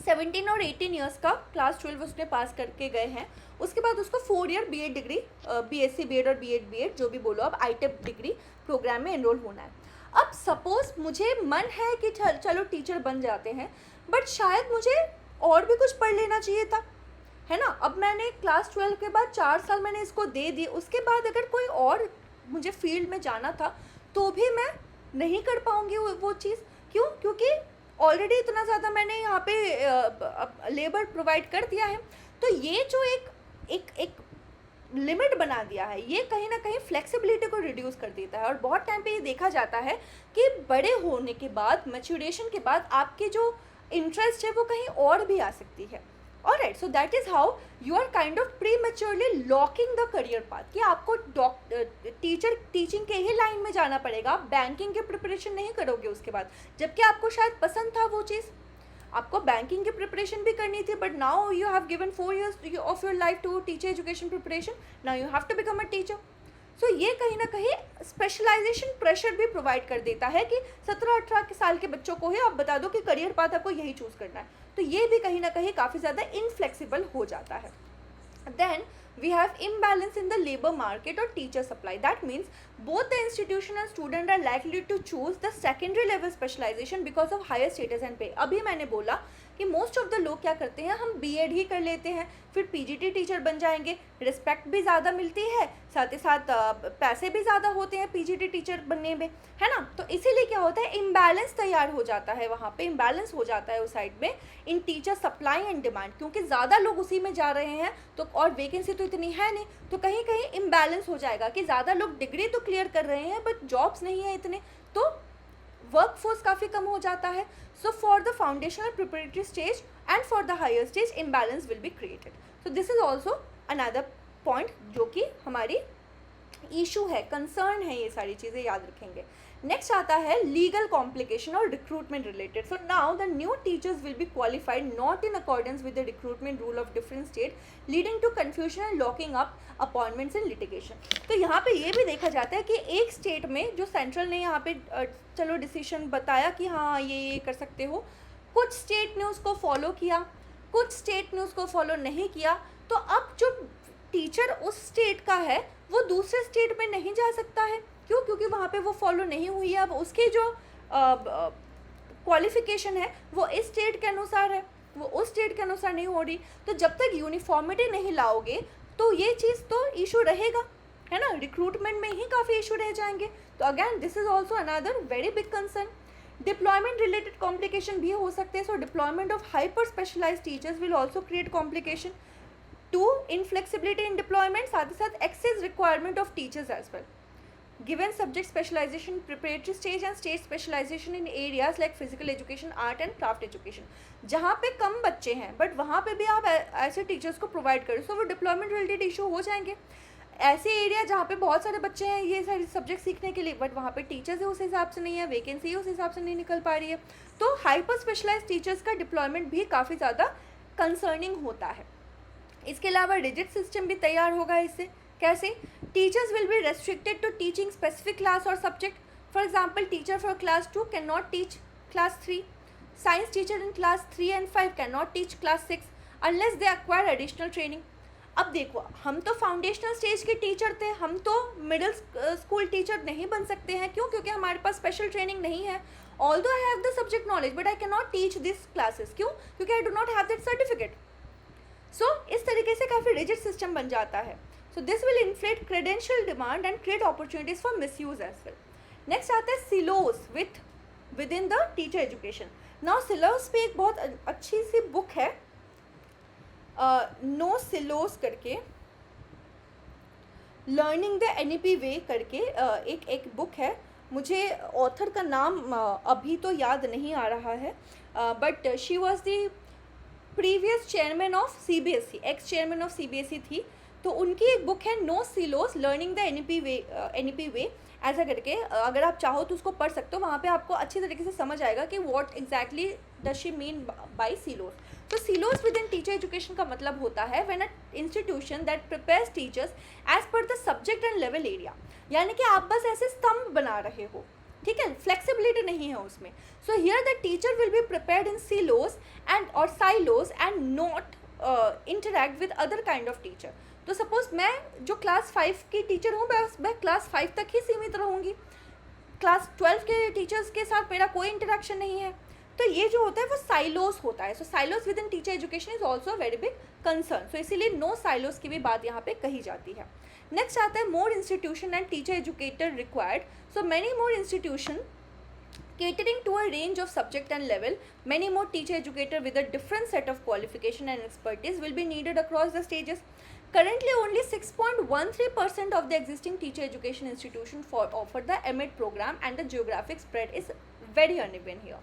17 और 18 years का class 12 उसने पास करके गए हैं, उसके बाद उसको 4 year BEd degree, BSc BEd और बीएड जो भी बोलो अब आईटेप डिग्री प्रोग्राम में एनरोल होना है। अब सपोज मुझे मन है कि चलो टीचर बन जाते हैं, बट शायद मुझे और भी कुछ पढ़ लेना चाहिए था, है ना। अब मैंने क्लास 12 के बाद 4 साल मैंने इसको दे दिए, उसके बाद अगर कोई और मुझे फील्ड में जाना था तो भी मैं नहीं कर पाऊँगी वो चीज़। क्यों? क्योंकि ऑलरेडी इतना ज़्यादा मैंने यहाँ पे लेबर प्रोवाइड कर दिया है। तो ये जो एक लिमिट बना दिया है ये कहीं ना कहीं फ्लेक्सिबिलिटी को रिड्यूस कर देता है। और बहुत टाइम पे ये देखा जाता है कि बड़े होने के बाद, मैच्योरेशन के बाद आपके जो इंटरेस्ट है वो कहीं और भी आ सकती है। Alright, so that is how you are kind of prematurely locking the career path कि आपको टीचिंग के ही लाइन में जाना पड़ेगा, आप बैंकिंग की प्रिपरेशन नहीं करोगे उसके बाद, जबकि आपको शायद पसंद था वो चीज़, आपको बैंकिंग की प्रिपरेशन भी करनी थी, but now you have given 4 years of your life to teacher education preparation, now you have to become a teacher. So ये कहीं ना कहीं स्पेशलाइजेशन प्रेशर भी प्रोवाइड कर देता है कि 17-18 साल के बच्चों को ही आप बता दो कि करियर पाथ आपको यही चूज़ करना है, तो ये भी कहीं ना कहीं काफ़ी ज़्यादा इनफ्लेक्सिबल हो जाता है। Then we have imbalance in the labor market or teacher supply. That means both the institution and student are likely to choose the secondary level specialization because of higher status and pay. अभी मैंने बोला कि most of the लोग क्या करते हैं, हम BEd ही कर लेते हैं, फिर पीजीटी टीचर बन जाएंगे, रिस्पेक्ट भी ज़्यादा मिलती है, साथ ही साथ पैसे भी ज़्यादा होते हैं पीजीटी टीचर बनने में, है ना। तो इसीलिए क्या होता है, इम्बैलेंस तैयार हो जाता है, वहाँ पे इम्बैलेंस हो जाता है उस साइड में इन टीचर सप्लाई एंड डिमांड, क्योंकि ज़्यादा लोग उसी में जा रहे हैं तो, और वैकेंसी तो इतनी है नहीं, तो कहीं कहीं इम्बैलेंस हो जाएगा कि ज़्यादा लोग डिग्री तो क्लियर कर रहे हैं बट जॉब्स नहीं है इतने, तो वर्क फोर्स काफ़ी कम हो जाता है। So for the foundational preparatory stage and for the higher stage imbalance will be created. So this is also another point जो कि हमारी इशू है, कंसर्न है, ये सारी चीज़ें याद रखेंगे। नेक्स्ट आता है लीगल कॉम्प्लिकेशन और recruitment related. So now the new teachers will be qualified not in accordance with the recruitment rule of different state leading to confusion and locking up appointments in litigation. तो यहाँ पे ये भी देखा जाता है कि एक स्टेट में जो सेंट्रल ने यहाँ पे चलो डिसीजन बताया कि हाँ ये कर सकते हो, कुछ स्टेट ने उसको फॉलो किया, कुछ स्टेट ने उसको फॉलो नहीं किया, तो अब जो टीचर उस स्टेट का है वो दूसरे स्टेट में नहीं जा सकता है। क्यों? क्योंकि वहाँ पे वो फॉलो नहीं हुई है। अब उसकी जो क्वालिफिकेशन है वो इस स्टेट के अनुसार है, वो उस स्टेट के अनुसार नहीं हो रही। तो जब तक यूनिफॉर्मिटी नहीं लाओगे तो ये चीज़ तो इशू रहेगा, है ना, रिक्रूटमेंट में ही काफ़ी इशू रह जाएंगे. तो again this is also another very big concern. Deployment related complication भी हो सकते हैं. So deployment of hyper specialized teachers will also create complication. 2, inflexibility in deployment, साथ ही साथ access requirement of teachers as well. Given subject specialization preparatory stage and stage specialization in areas like physical education, art and craft education, जहाँ पे कम बच्चे हैं but वहाँ पे भी आप ऐसे टीचर्स को प्रोवाइड करें, सो वो डिप्लॉयमेंट रिलेटेड इशू हो जाएंगे. ऐसे एरिया जहाँ पे बहुत सारे बच्चे हैं ये सारे सब्जेक्ट सीखने के लिए, बट वहाँ पे टीचर्स उस हिसाब से नहीं है, वैकेंसी उस हिसाब से नहीं निकल पा रही है, तो हाइपर स्पेशलाइज टीचर्स का डिप्लॉयमेंट भी काफ़ी ज़्यादा कंसर्निंग होता है. इसके अलावा रिजिड सिस्टम भी तैयार होगा इससे. कैसे? Teachers will be restricted to teaching specific class और subject. For example, teacher for class 2 can not teach class 3. Science teacher in class 3 and 5 can not teach class 6 unless they acquire additional training. अब देखो, हम तो foundational stage के teacher थे, हम तो middle school teacher नहीं बन सकते हैं. क्यों? क्योंकि हमारे पास स्पेशल ट्रेनिंग नहीं है. Although I have the subject knowledge but I can not teach this classes. क्यों? क्योंकि I do not have that certificate. So इस तरीके से काफ़ी रिजिड सिस्टम बन जाता है. So this will inflate credential demand and create opportunities for misuse as well. Next आता है silos within the teacher education. Now silos पे एक बहुत अच्छी सी बुक है, नो सिलोस करके, लर्निंग द NEP वे करके एक बुक है. मुझे ऑथर का नाम अभी तो याद नहीं आ रहा है, but she was the previous chairman of CBSE, ex chairman of CBSE थी. तो उनकी एक बुक है no silos learning the NEP way ऐसा करके. अगर आप चाहो तो उसको पढ़ सकते हो. वहाँ पे आपको अच्छी तरीके से समझ आएगा कि what exactly does she mean by silos. तो silos within teacher education का मतलब होता है when a institution that prepares teachers as per the subject and level area. यानी कि आप बस ऐसे स्तंभ बना रहे हो, ठीक है, फ्लेक्सिबिलिटी नहीं है उसमें. So here the teacher will be prepared in silos and और silos and not interact with other kind of teacher. तो सपोज मैं जो क्लास 5 की टीचर हूँ, मैं क्लास 5 तक ही सीमित रहूँगी. क्लास 12 के टीचर्स के साथ मेरा कोई इंटरेक्शन नहीं है. तो ये जो होता है वो साइलोस होता है. So silos within teacher education is also very big concern. So इसीलिए नो साइलोस की भी बात यहाँ पे कही जाती है. नेक्स्ट आता है more institution and teacher educator required. So many more institution catering to a range of subject and level, many more teacher educator with a different set of qualification and expertise will be needed across the stages. Currently only 6.13% of the existing teacher education institution offer the MEd program and the geographic spread is very uneven here.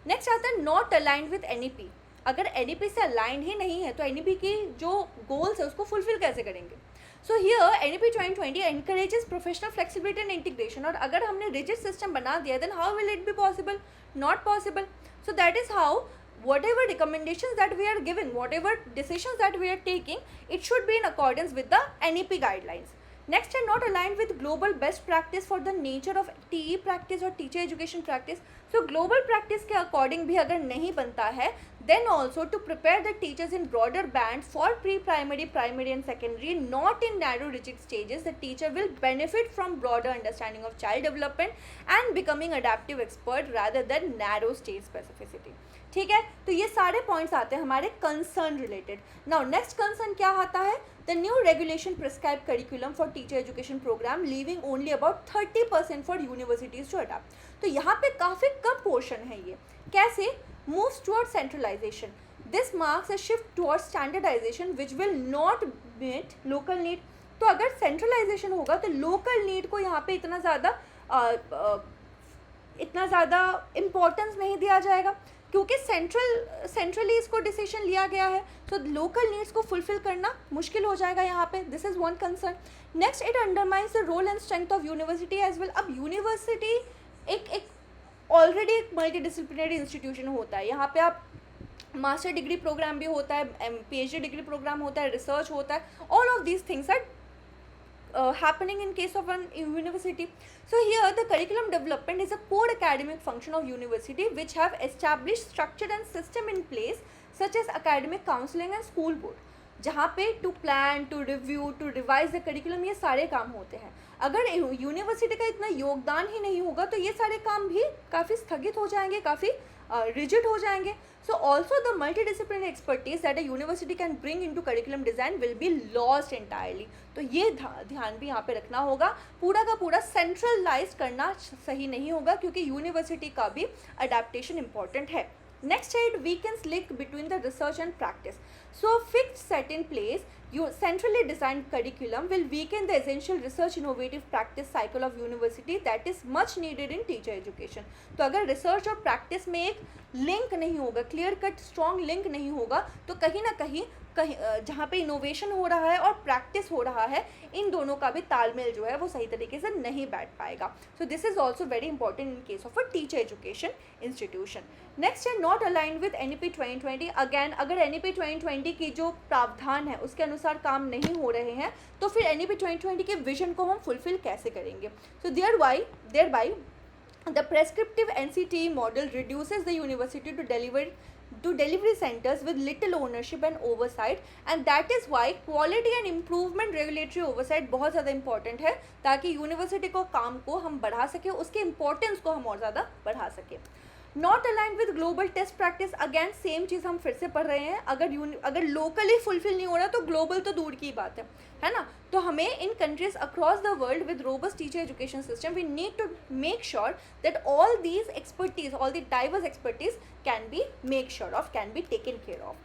Next आता है not aligned with NEP. अगर NEP से aligned ही नहीं है तो NEP की जो goals है उसको fulfill कैसे करेंगे. So here NEP 2020 encourages professional flexibility and integration. और अगर हमने rigid system बना दिया then how will it be possible? Not possible. So that is how whatever recommendations that we are giving, whatever decisions that we are taking, it should be in accordance with the NEP guidelines. Next are not aligned with global best practice for the nature of TE practice or teacher education practice. So global practice के according भी अगर नहीं बनता है, then also to prepare the teachers in broader bands for pre-primary, primary and secondary, not in narrow rigid stages, the teacher will benefit from broader understanding of child development and becoming adaptive expert rather than narrow stage specificity. ठीक है, तो ये सारे points आते हैं हमारे concern related. Now next concern क्या आता है? The new regulation prescribe curriculum for teacher education program leaving only about 30% for universities to adopt. तो यहाँ पे काफ़ी कम पोर्शन है ये. कैसे? Moves toward centralisation. This marks a shift toward standardisation which will not meet local need. तो अगर सेंट्रलाइजेशन होगा तो लोकल नीड को यहाँ पे इतना ज़्यादा इम्पोर्टेंस नहीं दिया जाएगा क्योंकि सेंट्रली इसको डिसीजन लिया गया है. तो लोकल नीड्स को फुलफिल करना मुश्किल हो जाएगा यहाँ पे. This is one concern. Next, it undermines the role and strength of university as well. अब यूनिवर्सिटी एक ऑलरेडी एक मल्टी डिसिप्लिनरी इंस्टीट्यूशन होता है. यहाँ पे आप मास्टर डिग्री प्रोग्राम भी होता है, PhD डिग्री प्रोग्राम होता है, रिसर्च होता है. All of these things are happening in case of an university. So here the curriculum development is a core academic function of university which have established structure and system in place such as academic counseling and school board. जहाँ पे to plan, to review, to revise the curriculum, ये सारे काम होते हैं. अगर university का इतना योगदान ही नहीं होगा तो ये सारे काम भी काफ़ी स्थगित हो जाएंगे, काफ़ी rigid हो जाएंगे. So also the multidisciplinary expertise that a university can bring into curriculum design will be lost entirely. तो ये ध्यान भी यहाँ पे रखना होगा. पूरा का पूरा सेंट्रलाइज करना सही नहीं होगा क्योंकि यूनिवर्सिटी का भी अडेप्टेशन इंपॉर्टेंट है. Next side weakens link between the research and practice. So fixed set in place, your centrally designed curriculum will weaken the essential research innovative practice cycle of university that is much needed in teacher education. तो अगर research और practice में एक link नहीं होगा, clear cut strong link नहीं होगा, तो कहीं ना कहीं जहाँ पे इनोवेशन हो रहा है और प्रैक्टिस हो रहा है, इन दोनों का भी तालमेल जो है वो सही तरीके से नहीं बैठ पाएगा. So this is also very important in case of a teacher education institution. Next है not aligned with NEP 2020. Again अगर NEP 2020 की जो प्रावधान है उसके अनुसार काम नहीं हो रहे हैं तो फिर NEP 2020 के विजन को हम फुलफिल कैसे करेंगे. So thereby the prescriptive NCTE model reduces the university to delivery centers with little ownership and oversight, and that is why quality and improvement regulatory oversight बहुत ज़्यादा important है ताकि university को काम को हम बढ़ा सकें, उसके इम्पोर्टेंस को हम और ज़्यादा बढ़ा सकें. Not aligned with global test practice. Again same चीज़ हम फिर से पढ़ रहे हैं. अगर लोकली फुलफिल नहीं हो रहा तो ग्लोबल तो दूर की बात है ना. तो हमें in countries across the world with robust teacher education system we need to make sure that all these expertise, all the diverse expertise can be taken care of.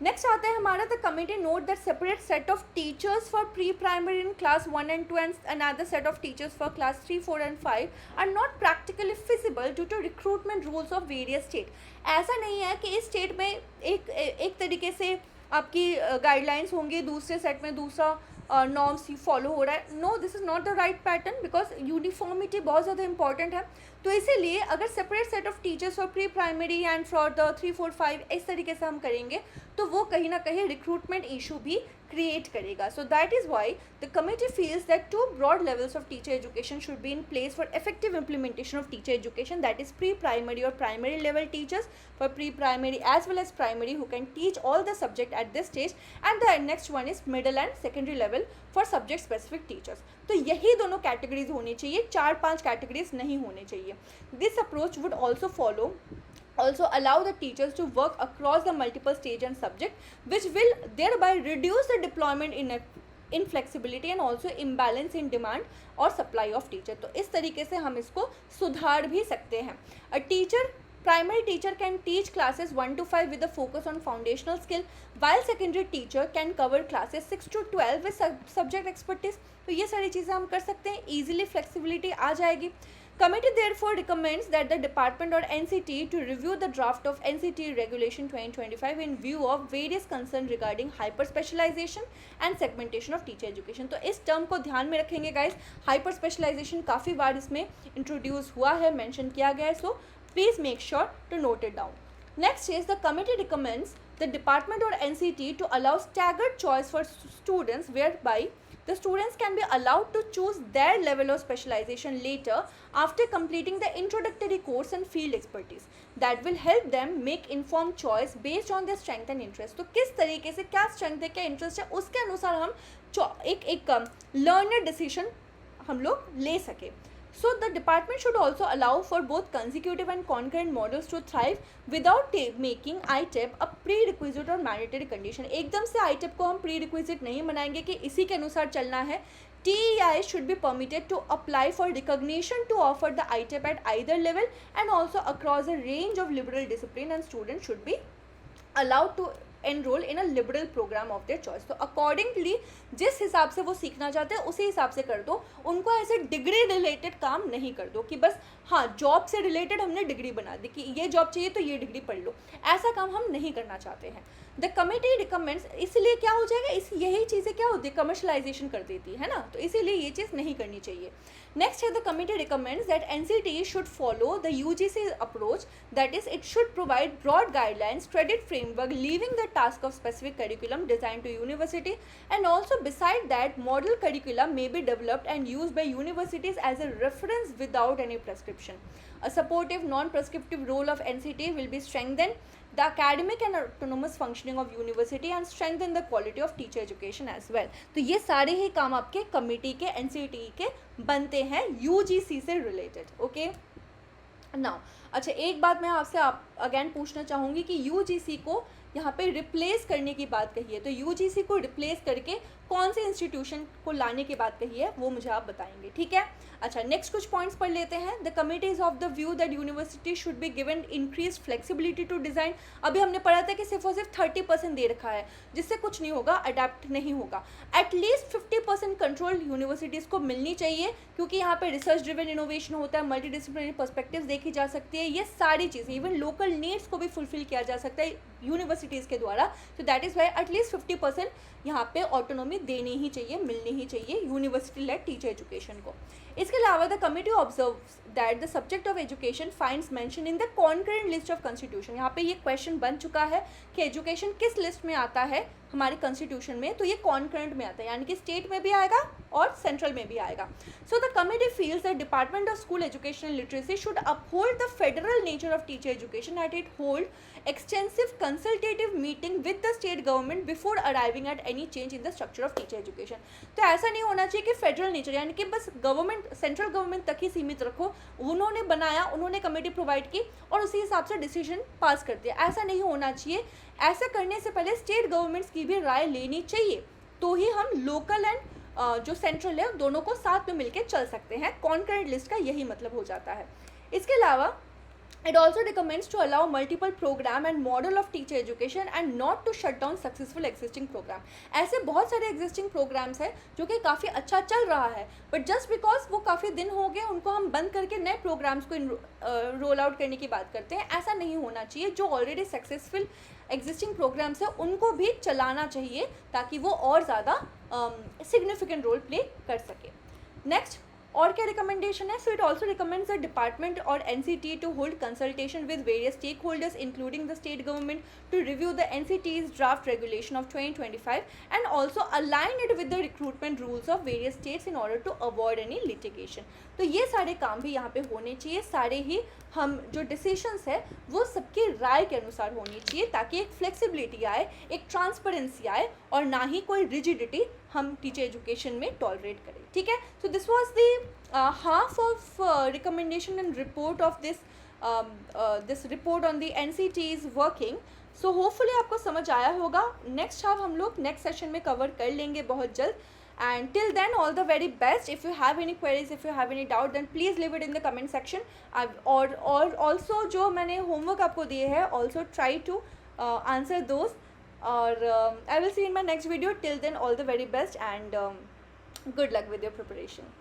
Next आता है हमारा the committee note that separate set of teachers for pre primary in class 1 and 2 and another set of teachers for class 3, 4 and 5 are not practically feasible due to recruitment rules of various state. ऐसा नहीं है कि इस state में एक तरीके से आपकी गाइडलाइंस होंगी, दूसरे सेट में दूसरा नॉर्म्स फॉलो हो रहा है. No, this is not the right pattern because uniformity बहुत ज़्यादा इंपॉर्टेंट है. तो इसीलिए अगर separate set of teachers for pre primary and for the 3, 4, 5 इस तरीके से हम करेंगे तो वो कहीं ना कहीं रिक्रूटमेंट इशू भी क्रिएट करेगा. सो that is why the committee feels that 2 broad levels of teacher education should be in place for effective implementation of teacher education, that is pre-primary or primary level teachers for pre-primary as well as primary who can teach all the subject at this stage, and the next one is middle and secondary level for subject specific teachers. तो यही दोनों categories होनी चाहिए, 4-5 categories नहीं होने चाहिए. This approach would also allow the teachers to work across the multiple stage and subject which will thereby reduce the deployment inflexibility and also imbalance in demand or supply of teacher. तो इस तरीके से हम इसको सुधार भी सकते हैं. Primary teacher can teach classes 1 to 5 with a focus on foundational skill, while secondary teacher can cover classes 6 to 12 with subject expertise. तो ये सारी चीज़ें हम कर सकते हैं, easily flexibility आ जाएगी. Committee therefore recommends that the department or NCTE to review the draft of NCTE Regulation 2025 in view of various concerns regarding hyper specialization and segmentation of teacher education. तो इस टर्म को ध्यान में रखेंगे guys. Hyper specialisation काफ़ी बार इसमें introduce हुआ है, मेंशन किया गया है, so please make sure to note it down. Next is the committee recommends the department or NCTE to allow staggered choice for students whereby the students can be allowed to choose their level of specialization later after completing the introductory course and field expertise. That will help them make informed choice based on their strength and interest. तो किस तरीके से क्या strength है, क्या interest है, उसके अनुसार हम एक learner decision हम लोग ले सके. So the department should also allow for both consecutive and concurrent models to thrive without making ITEP a prerequisite or mandatory condition. एकदम से ITEP को हम prerequisite नहीं बनाएंगे कि इसी के अनुसार चलना है. TEI should be permitted to apply for recognition to offer the ITEP at either level and also across a range of liberal discipline, and students should be allowed to enrol in a liberal programme of their choice. तो accordingly जिस हिसाब से वो सीखना चाहते हैं उसी हिसाब से कर दो. उनको ऐसे डिग्री रिलेटेड काम नहीं कर दो कि बस हाँ जॉब से रिलेटेड हमने डिग्री बना दी कि ये जॉब चाहिए तो ये डिग्री पढ़ लो. ऐसा काम हम नहीं करना चाहते हैं. द कमिटी रिकमेंड्स, इसलिए क्या हो जाएगा, यही चीज़ें क्या होती है, कमर्शलाइजेशन कर देती है ना, तो इसीलिए ये चीज़ नहीं करनी चाहिए. नेक्स्ट है the committee recommends that NCTE should follow the UGC approach, that is it should provide broad guidelines, credit framework, leaving the task of specific curriculum designed to university, and also beside that model curriculum may be developed and used by universities as a reference without any prescription. A supportive non-prescriptive role of NCTE will be strengthened the academic and autonomous functioning of university and strengthen the quality of teacher education as well. तो ये सारे ही काम आपके committee के NCTE के बनते हैं UGC से रिलेटेड. ओके, नाउ अच्छा, एक बात मैं आपसे आप अगेन पूछना चाहूँगी कि यूजीसी को यहाँ पे रिप्लेस करने की बात कही है, तो यूजीसी को रिप्लेस करके कौन से इंस्टीट्यूशन को लाने की बात कही है वो मुझे आप बताएंगे, ठीक है। अच्छा, नेक्स्ट कुछ पॉइंट्स पढ़ लेते हैं। The committee is of the view that university should be given increase flexibility to design. अभी हमने पढ़ा था कि सिर्फ और सिर्फ 30% दे रखा है, जिससे कुछ नहीं होगा, अडेप्ट नहीं होगा। एटलीस्ट 50% कंट्रोल यूनिवर्सिटीज़ को मिलनी चाहिए, क्योंकि यहाँ पे रिसर्च ड्रिवन इनोवेशन होता है, मल्टी डिसिप्लिनरी पर्सपेक्टिव्स देखी जा सकती है, ये सारी चीज़ें इवन लोकल नीड्स को भी फुलफिल किया जा सकता है यूनिवर्सिटीज़ के द्वारा। तो दैट इज़ वाई एटलीस्ट 50% यहाँ पे ऑटोनॉमी देनी ही चाहिए, मिलनी ही चाहिए यूनिवर्सिटी लेड टीचर एजुकेशन को। इसके अलावा the committee observes that the subject of education finds mention in the concurrent list of constitution. यहाँ पे ये क्वेश्चन बन चुका है कि एजुकेशन किस लिस्ट में आता है हमारे कॉन्स्टिट्यूशन में, तो ये कॉन्करेंट में आता है, यानी कि स्टेट में भी आएगा और सेंट्रल में भी आएगा। So the committee feels that department of school education and literacy should uphold the federal nature of teacher education at it hold extensive consultative meeting with the state government before arriving at any change in the structure of teacher education। तो ऐसा नहीं होना चाहिए कि federal nature यानी कि बस government central government तक ही सीमित रखो, उन्होंने बनाया, उन्होंने कमेटी प्रोवाइड की और उसी हिसाब से डिसीजन पास कर दिया, ऐसा नहीं होना चाहिए। ऐसा करने से पहले स्टेट गवर्नमेंट्स की भी राय लेनी चाहिए, तो ही हम लोकल एंड जो सेंट्रल है दोनों को साथ में मिलकर चल सकते हैं। कॉन्करेंट लिस्ट का यही मतलब हो जाता है। इसके अलावा it also recommends to allow multiple program and model of teacher education and not to shut down successful existing program। ऐसे बहुत सारे existing programs हैं जो कि काफ़ी अच्छा चल रहा है, but just because वो काफ़ी दिन हो गए उनको हम बंद करके नए programs को रोल आउट करने की बात करते हैं, ऐसा नहीं होना चाहिए। जो ऑलरेडी सक्सेसफुल एग्जिस्टिंग प्रोग्राम्स है उनको भी चलाना चाहिए ताकि वो और ज़्यादा सिग्निफिकेंट रोल प्ले कर सके। नेक्स्ट और क्या रिकमेंडेशन है? So it also recommends the department और NCT to hold consultation with various stakeholders including the state government to review the NCT's draft regulation of 2025 and also align it with the recruitment rules of various states in order to avoid any litigation. तो ये सारे काम भी यहाँ पे होने चाहिए, सारे ही हम जो डिसीशंस है वो सबकी राय के अनुसार होनी चाहिए ताकि एक फ्लेक्सिबिलिटी आए, एक ट्रांसपेरेंसी आए और ना ही कोई रिजिडिटी हम टीचर एजुकेशन में टॉलरेट करें, ठीक है। So this was the half of recommendation and report of this report on the NCT's working. So hopefully आपको समझ आया होगा। नेक्स्ट हाफ हम लोग नेक्स्ट सेशन में कवर कर लेंगे बहुत जल्द। And till then, all the very best. If you have any queries, if you have any doubt, then please leave it in the comment section. और also जो मैंने homework आपको दिए हैं, also try to answer those. और I will see you in my next video. Till then, all the very best and good luck with your preparation.